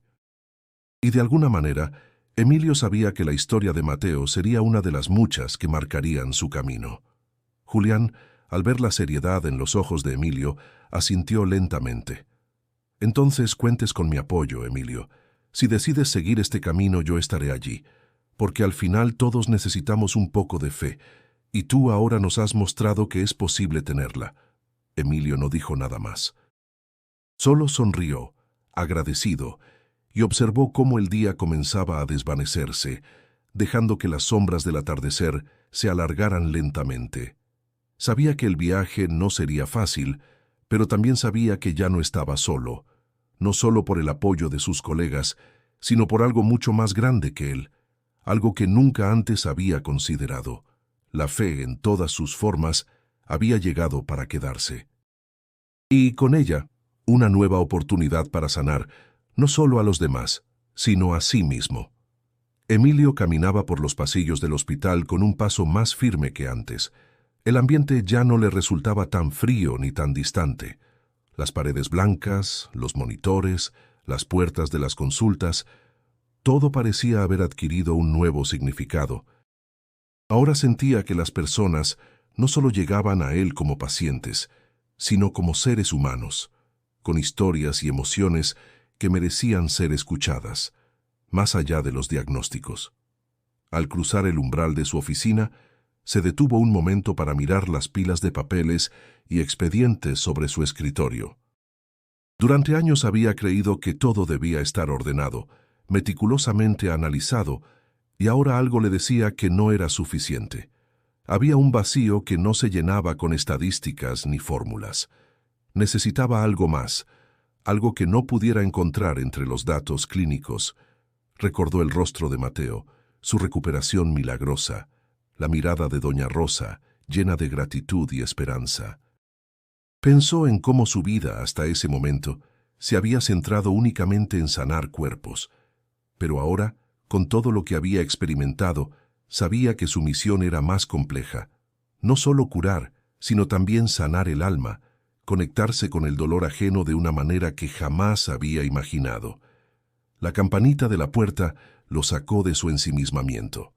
Y de alguna manera, Emilio sabía que la historia de Mateo sería una de las muchas que marcarían su camino. Julián, al ver la seriedad en los ojos de Emilio, asintió lentamente. «Entonces cuentes con mi apoyo, Emilio. Si decides seguir este camino, yo estaré allí, porque al final todos necesitamos un poco de fe, y tú ahora nos has mostrado que es posible tenerla». Emilio no dijo nada más. Solo sonrió, agradecido, y observó cómo el día comenzaba a desvanecerse, dejando que las sombras del atardecer se alargaran lentamente. Sabía que el viaje no sería fácil, pero también sabía que ya no estaba solo, no solo por el apoyo de sus colegas, sino por algo mucho más grande que él, algo que nunca antes había considerado. La fe en todas sus formas había llegado para quedarse. Y con ella, una nueva oportunidad para sanar, no solo a los demás, sino a sí mismo. Emilio caminaba por los pasillos del hospital con un paso más firme que antes. El ambiente ya no le resultaba tan frío ni tan distante. Las paredes blancas, los monitores, las puertas de las consultas, todo parecía haber adquirido un nuevo significado. Ahora sentía que las personas no solo llegaban a él como pacientes, sino como seres humanos, con historias y emociones que merecían ser escuchadas, más allá de los diagnósticos. Al cruzar el umbral de su oficina, se detuvo un momento para mirar las pilas de papeles y expedientes sobre su escritorio. Durante años había creído que todo debía estar ordenado, meticulosamente analizado, y ahora algo le decía que no era suficiente. Había un vacío que no se llenaba con estadísticas ni fórmulas. Necesitaba algo más, algo que no pudiera encontrar entre los datos clínicos. Recordó el rostro de Mateo, su recuperación milagrosa, la mirada de doña Rosa, llena de gratitud y esperanza. Pensó en cómo su vida hasta ese momento se había centrado únicamente en sanar cuerpos, pero ahora, con todo lo que había experimentado, sabía que su misión era más compleja. No solo curar, sino también sanar el alma, conectarse con el dolor ajeno de una manera que jamás había imaginado. La campanita de la puerta lo sacó de su ensimismamiento.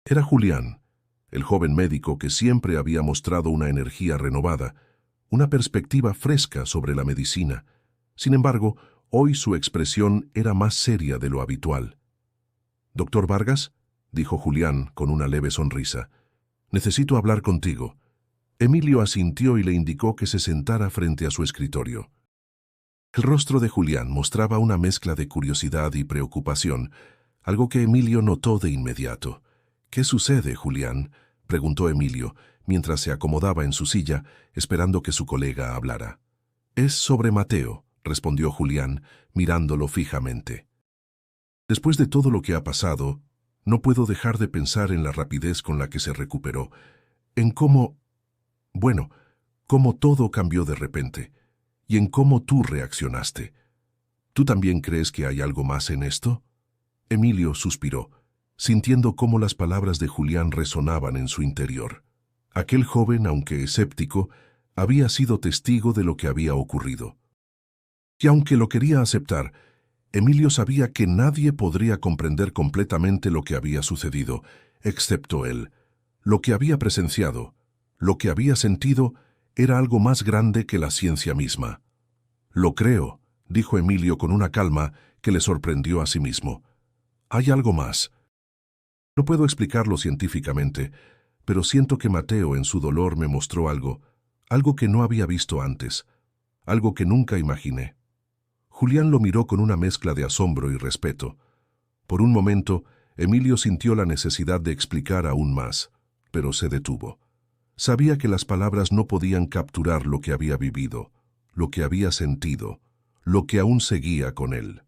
Era Julián, el joven médico que siempre había mostrado una energía renovada, una perspectiva fresca sobre la medicina. Sin embargo, hoy su expresión era más seria de lo habitual. «Doctor Vargas», dijo Julián con una leve sonrisa, «necesito hablar contigo». Emilio asintió y le indicó que se sentara frente a su escritorio. El rostro de Julián mostraba una mezcla de curiosidad y preocupación, algo que Emilio notó de inmediato. «¿Qué sucede, Julián?», preguntó Emilio, mientras se acomodaba en su silla, esperando que su colega hablara. «Es sobre Mateo», respondió Julián, mirándolo fijamente. «Después de todo lo que ha pasado, no puedo dejar de pensar en la rapidez con la que se recuperó, en cómo todo cambió de repente, y en cómo tú reaccionaste. ¿Tú también crees que hay algo más en esto?». Emilio suspiró, sintiendo cómo las palabras de Julián resonaban en su interior. Aquel joven, aunque escéptico, había sido testigo de lo que había ocurrido. Y aunque lo quería aceptar, Emilio sabía que nadie podría comprender completamente lo que había sucedido, excepto él. Lo que había presenciado, lo que había sentido, era algo más grande que la ciencia misma. «Lo creo», dijo Emilio con una calma que le sorprendió a sí mismo. «Hay algo más. No puedo explicarlo científicamente, pero siento que Mateo en su dolor me mostró algo que no había visto antes, algo que nunca imaginé». Julián lo miró con una mezcla de asombro y respeto. Por un momento, Emilio sintió la necesidad de explicar aún más, pero se detuvo. Sabía que las palabras no podían capturar lo que había vivido, lo que había sentido, lo que aún seguía con él.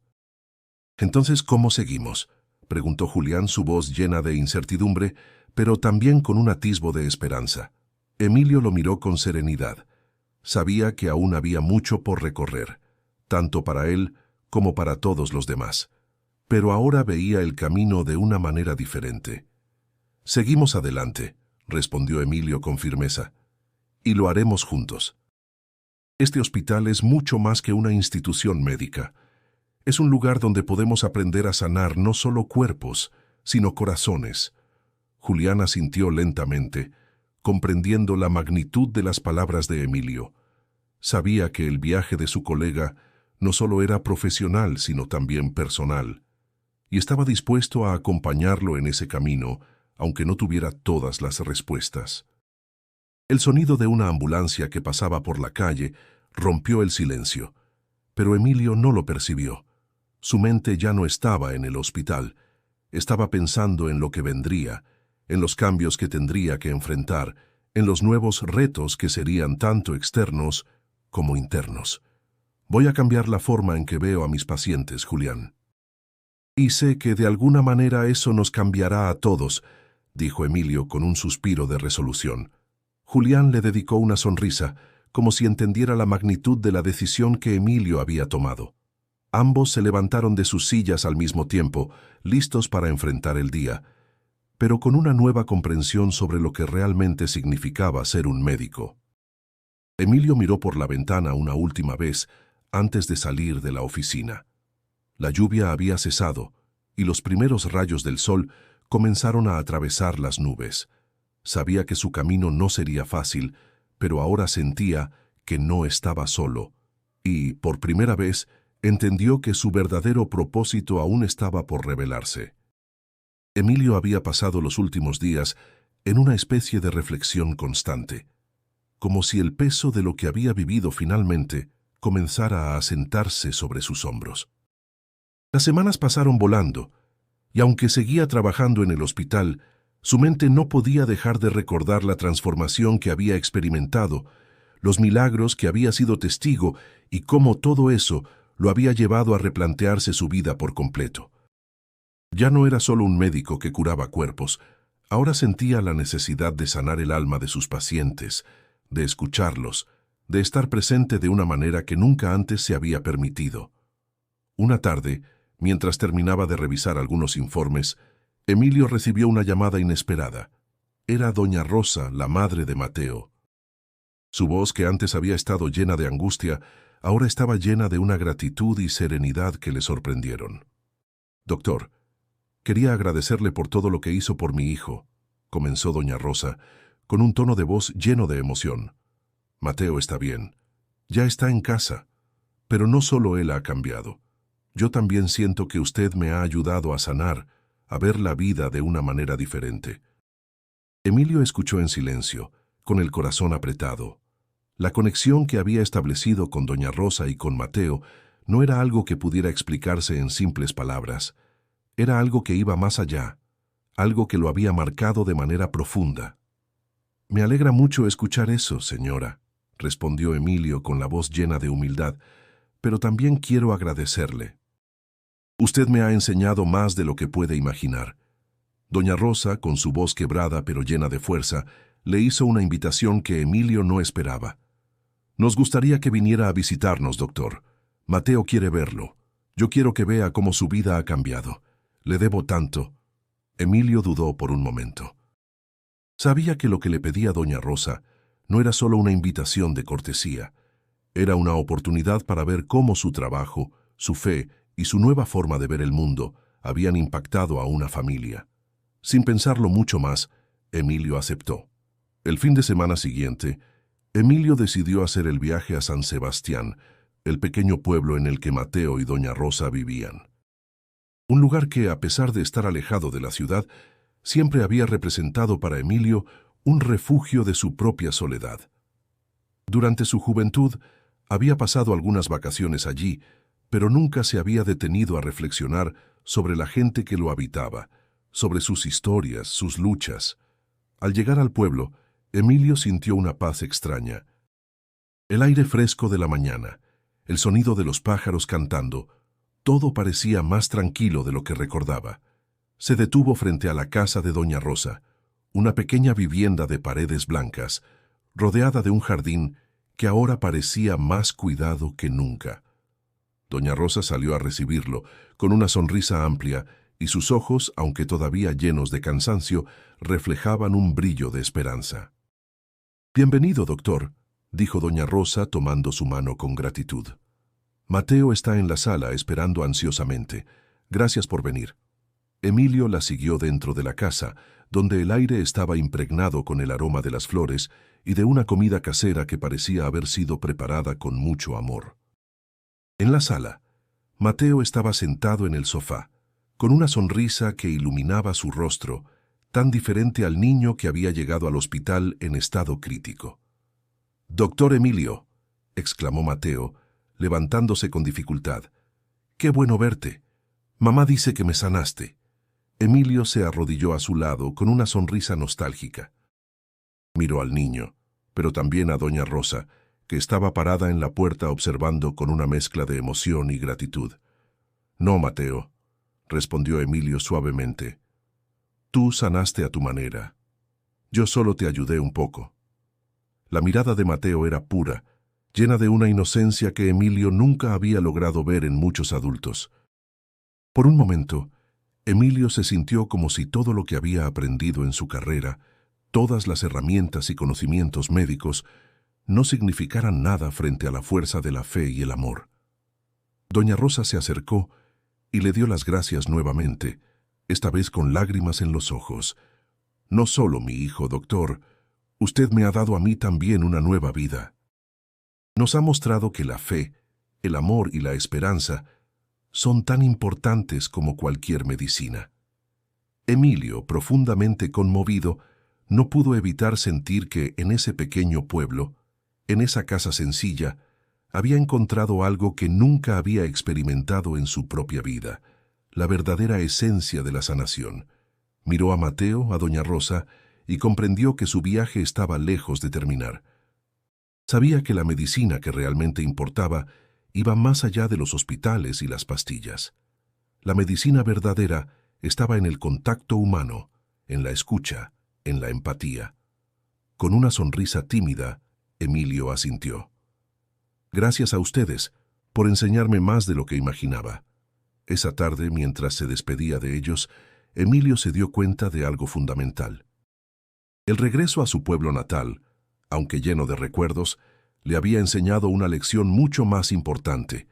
«Entonces, ¿cómo seguimos?», preguntó Julián, su voz llena de incertidumbre, pero también con un atisbo de esperanza. Emilio lo miró con serenidad. Sabía que aún había mucho por recorrer, tanto para él como para todos los demás. Pero ahora veía el camino de una manera diferente. «Seguimos adelante», respondió Emilio con firmeza, «y lo haremos juntos. Este hospital es mucho más que una institución médica. Es un lugar donde podemos aprender a sanar no solo cuerpos, sino corazones». Julián asintió lentamente, comprendiendo la magnitud de las palabras de Emilio. Sabía que el viaje de su colega no solo era profesional, sino también personal, y estaba dispuesto a acompañarlo en ese camino, aunque no tuviera todas las respuestas. El sonido de una ambulancia que pasaba por la calle rompió el silencio, pero Emilio no lo percibió. Su mente ya no estaba en el hospital, estaba pensando en lo que vendría, en los cambios que tendría que enfrentar, en los nuevos retos que serían tanto externos como internos. Voy a cambiar la forma en que veo a mis pacientes, Julián. Y sé que de alguna manera eso nos cambiará a todos, dijo Emilio con un suspiro de resolución. Julián le dedicó una sonrisa, como si entendiera la magnitud de la decisión que Emilio había tomado. Ambos se levantaron de sus sillas al mismo tiempo, listos para enfrentar el día, pero con una nueva comprensión sobre lo que realmente significaba ser un médico. Emilio miró por la ventana una última vez antes de salir de la oficina. La lluvia había cesado y los primeros rayos del sol comenzaron a atravesar las nubes. Sabía que su camino no sería fácil, pero ahora sentía que no estaba solo y, por primera vez, entendió que su verdadero propósito aún estaba por revelarse. Emilio había pasado los últimos días en una especie de reflexión constante, como si el peso de lo que había vivido finalmente comenzara a asentarse sobre sus hombros. Las semanas pasaron volando, y aunque seguía trabajando en el hospital, su mente no podía dejar de recordar la transformación que había experimentado, los milagros que había sido testigo y cómo todo eso lo había llevado a replantearse su vida por completo. Ya no era solo un médico que curaba cuerpos, ahora sentía la necesidad de sanar el alma de sus pacientes, de escucharlos, de estar presente de una manera que nunca antes se había permitido. Una tarde, mientras terminaba de revisar algunos informes, Emilio recibió una llamada inesperada. Era doña Rosa, la madre de Mateo. Su voz, que antes había estado llena de angustia, ahora estaba llena de una gratitud y serenidad que le sorprendieron. «Doctor, quería agradecerle por todo lo que hizo por mi hijo», comenzó doña Rosa, con un tono de voz lleno de emoción. «Mateo está bien, ya está en casa, pero no solo él ha cambiado. Yo también siento que usted me ha ayudado a sanar, a ver la vida de una manera diferente». Emilio escuchó en silencio, con el corazón apretado. La conexión que había establecido con doña Rosa y con Mateo no era algo que pudiera explicarse en simples palabras. Era algo que iba más allá, algo que lo había marcado de manera profunda. «Me alegra mucho escuchar eso, señora», respondió Emilio con la voz llena de humildad, «pero también quiero agradecerle. Usted me ha enseñado más de lo que puede imaginar». Doña Rosa, con su voz quebrada pero llena de fuerza, le hizo una invitación que Emilio no esperaba. «Nos gustaría que viniera a visitarnos, doctor. Mateo quiere verlo. Yo quiero que vea cómo su vida ha cambiado. Le debo tanto». Emilio dudó por un momento. Sabía que lo que le pedía doña Rosa no era solo una invitación de cortesía. Era una oportunidad para ver cómo su trabajo, su fe y su nueva forma de ver el mundo habían impactado a una familia. Sin pensarlo mucho más, Emilio aceptó. El fin de semana siguiente, Emilio decidió hacer el viaje a San Sebastián, el pequeño pueblo en el que Mateo y doña Rosa vivían. Un lugar que, a pesar de estar alejado de la ciudad, siempre había representado para Emilio un refugio de su propia soledad. Durante su juventud, había pasado algunas vacaciones allí, pero nunca se había detenido a reflexionar sobre la gente que lo habitaba, sobre sus historias, sus luchas. Al llegar al pueblo, Emilio sintió una paz extraña. El aire fresco de la mañana, el sonido de los pájaros cantando, todo parecía más tranquilo de lo que recordaba. Se detuvo frente a la casa de doña Rosa, una pequeña vivienda de paredes blancas, rodeada de un jardín que ahora parecía más cuidado que nunca. Doña Rosa salió a recibirlo con una sonrisa amplia y sus ojos, aunque todavía llenos de cansancio, reflejaban un brillo de esperanza. «Bienvenido, doctor», dijo doña Rosa tomando su mano con gratitud. «Mateo está en la sala esperando ansiosamente. Gracias por venir». Emilio la siguió dentro de la casa, donde el aire estaba impregnado con el aroma de las flores y de una comida casera que parecía haber sido preparada con mucho amor. En la sala, Mateo estaba sentado en el sofá, con una sonrisa que iluminaba su rostro, tan diferente al niño que había llegado al hospital en estado crítico. «Doctor Emilio», exclamó Mateo, levantándose con dificultad. «Qué bueno verte. Mamá dice que me sanaste». Emilio se arrodilló a su lado con una sonrisa nostálgica. Miró al niño, pero también a doña Rosa, que estaba parada en la puerta observando con una mezcla de emoción y gratitud. «No, Mateo», respondió Emilio suavemente. «Tú sanaste a tu manera. Yo solo te ayudé un poco». La mirada de Mateo era pura, llena de una inocencia que Emilio nunca había logrado ver en muchos adultos. Por un momento, Emilio se sintió como si todo lo que había aprendido en su carrera, todas las herramientas y conocimientos médicos, no significaran nada frente a la fuerza de la fe y el amor. Doña Rosa se acercó y le dio las gracias nuevamente, esta vez con lágrimas en los ojos. «No solo mi hijo, doctor, usted me ha dado a mí también una nueva vida. Nos ha mostrado que la fe, el amor y la esperanza son tan importantes como cualquier medicina». Emilio, profundamente conmovido, no pudo evitar sentir que en ese pequeño pueblo, en esa casa sencilla, había encontrado algo que nunca había experimentado en su propia vida, la verdadera esencia de la sanación. Miró a Mateo, a doña Rosa, y comprendió que su viaje estaba lejos de terminar. Sabía que la medicina que realmente importaba iba más allá de los hospitales y las pastillas. La medicina verdadera estaba en el contacto humano, en la escucha, en la empatía. Con una sonrisa tímida, Emilio asintió. «Gracias a ustedes por enseñarme más de lo que imaginaba». Esa tarde, mientras se despedía de ellos, Emilio se dio cuenta de algo fundamental. El regreso a su pueblo natal, aunque lleno de recuerdos, le había enseñado una lección mucho más importante,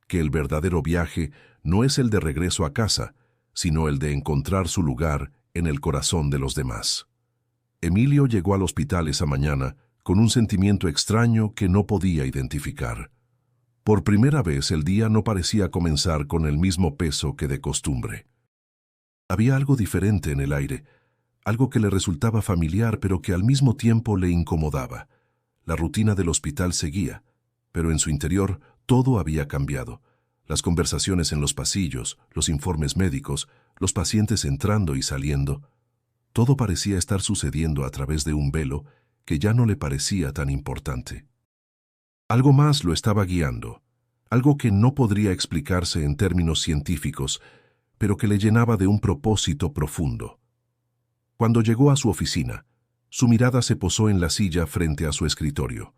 que el verdadero viaje no es el de regreso a casa, sino el de encontrar su lugar en el corazón de los demás. Emilio llegó al hospital esa mañana con un sentimiento extraño que no podía identificar. Por primera vez el día no parecía comenzar con el mismo peso que de costumbre. Había algo diferente en el aire, algo que le resultaba familiar pero que al mismo tiempo le incomodaba. La rutina del hospital seguía, pero en su interior todo había cambiado. Las conversaciones en los pasillos, los informes médicos, los pacientes entrando y saliendo, todo parecía estar sucediendo a través de un velo que ya no le parecía tan importante. Algo más lo estaba guiando, algo que no podría explicarse en términos científicos, pero que le llenaba de un propósito profundo. Cuando llegó a su oficina, su mirada se posó en la silla frente a su escritorio.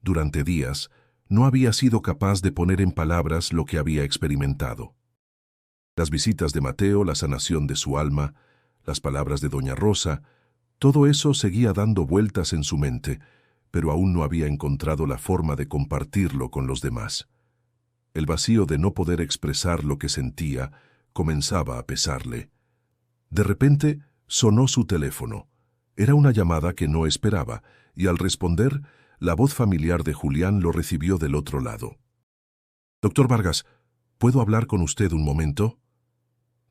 Durante días, no había sido capaz de poner en palabras lo que había experimentado. Las visitas de Mateo, la sanación de su alma, las palabras de doña Rosa, todo eso seguía dando vueltas en su mente, pero aún no había encontrado la forma de compartirlo con los demás. El vacío de no poder expresar lo que sentía comenzaba a pesarle. De repente sonó su teléfono. Era una llamada que no esperaba, y al responder, la voz familiar de Julián lo recibió del otro lado. «Doctor Vargas, ¿puedo hablar con usted un momento?»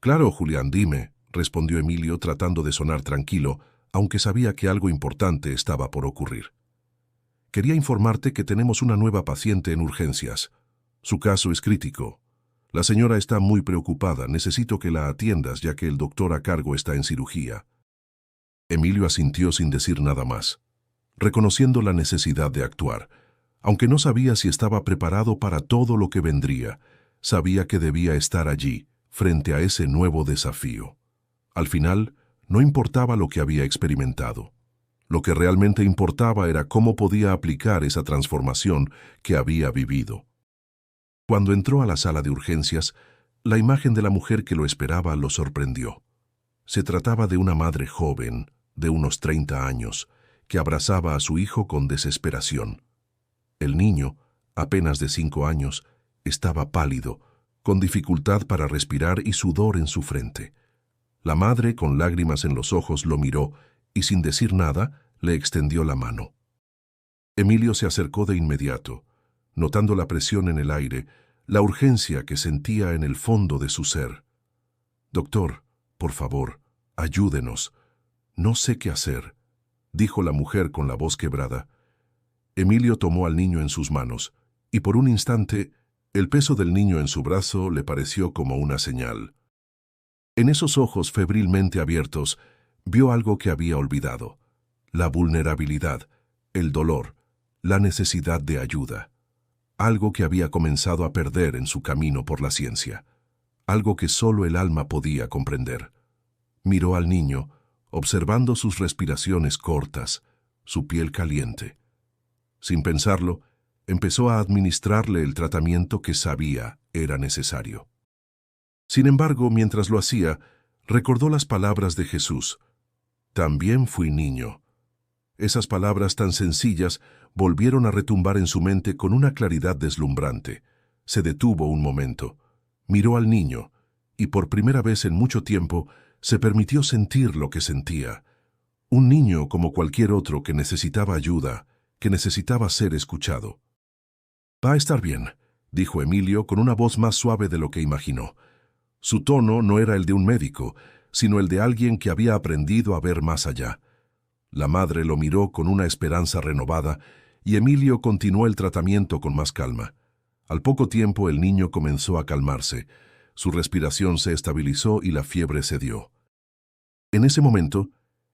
«Claro, Julián, dime», respondió Emilio tratando de sonar tranquilo, aunque sabía que algo importante estaba por ocurrir. «Quería informarte que tenemos una nueva paciente en urgencias. Su caso es crítico. La señora está muy preocupada, necesito que la atiendas ya que el doctor a cargo está en cirugía». Emilio asintió sin decir nada más, reconociendo la necesidad de actuar. Aunque no sabía si estaba preparado para todo lo que vendría, sabía que debía estar allí, frente a ese nuevo desafío. Al final, no importaba lo que había experimentado. Lo que realmente importaba era cómo podía aplicar esa transformación que había vivido. Cuando entró a la sala de urgencias, la imagen de la mujer que lo esperaba lo sorprendió. Se trataba de una madre joven, de unos 30 años, que abrazaba a su hijo con desesperación. El niño, apenas de 5 años, estaba pálido, con dificultad para respirar y sudor en su frente. La madre, con lágrimas en los ojos, lo miró y, sin decir nada, le extendió la mano. Emilio se acercó de inmediato, notando la presión en el aire, la urgencia que sentía en el fondo de su ser. «Doctor, por favor, ayúdenos. No sé qué hacer», dijo la mujer con la voz quebrada. Emilio tomó al niño en sus manos, y por un instante, el peso del niño en su brazo le pareció como una señal. En esos ojos febrilmente abiertos, vio algo que había olvidado: la vulnerabilidad, el dolor, la necesidad de ayuda, algo que había comenzado a perder en su camino por la ciencia, algo que solo el alma podía comprender. Miró al niño, observando sus respiraciones cortas, su piel caliente. Sin pensarlo, empezó a administrarle el tratamiento que sabía era necesario. Sin embargo, mientras lo hacía, recordó las palabras de Jesús: «También fui niño». Esas palabras tan sencillas volvieron a retumbar en su mente con una claridad deslumbrante. Se detuvo un momento, miró al niño, y por primera vez en mucho tiempo se permitió sentir lo que sentía. Un niño como cualquier otro que necesitaba ayuda, que necesitaba ser escuchado. «Va a estar bien», dijo Emilio con una voz más suave de lo que imaginó. Su tono no era el de un médico, sino el de alguien que había aprendido a ver más allá. La madre lo miró con una esperanza renovada y Emilio continuó el tratamiento con más calma. Al poco tiempo el niño comenzó a calmarse, su respiración se estabilizó y la fiebre cedió. En ese momento,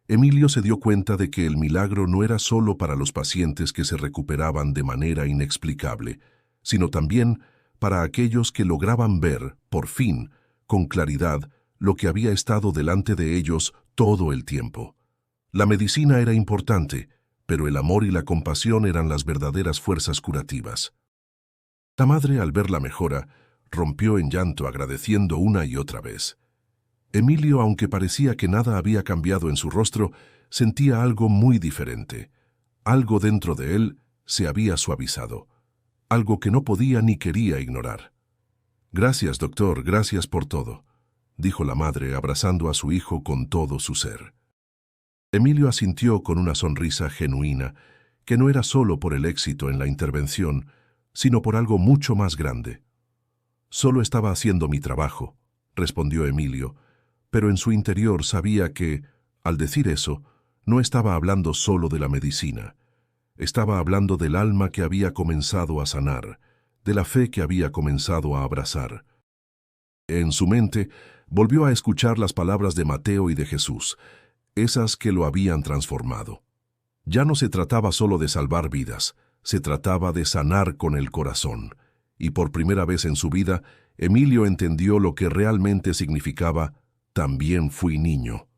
Emilio se dio cuenta de que el milagro no era solo para los pacientes que se recuperaban de manera inexplicable, sino también para aquellos que lograban ver, por fin, con claridad, lo que había estado delante de ellos todo el tiempo. La medicina era importante, pero el amor y la compasión eran las verdaderas fuerzas curativas. La madre, al ver la mejora, rompió en llanto agradeciendo una y otra vez. Emilio, aunque parecía que nada había cambiado en su rostro, sentía algo muy diferente. Algo dentro de él se había suavizado, algo que no podía ni quería ignorar. «Gracias, doctor, gracias por todo», dijo la madre abrazando a su hijo con todo su ser. Emilio asintió con una sonrisa genuina, que no era solo por el éxito en la intervención, sino por algo mucho más grande. «Solo estaba haciendo mi trabajo», respondió Emilio, pero en su interior sabía que, al decir eso, no estaba hablando solo de la medicina. Estaba hablando del alma que había comenzado a sanar, de la fe que había comenzado a abrazar. En su mente, volvió a escuchar las palabras de Mateo y de Jesús, esas que lo habían transformado. Ya no se trataba solo de salvar vidas, se trataba de sanar con el corazón. Y por primera vez en su vida, Emilio entendió lo que realmente significaba «también fui niño».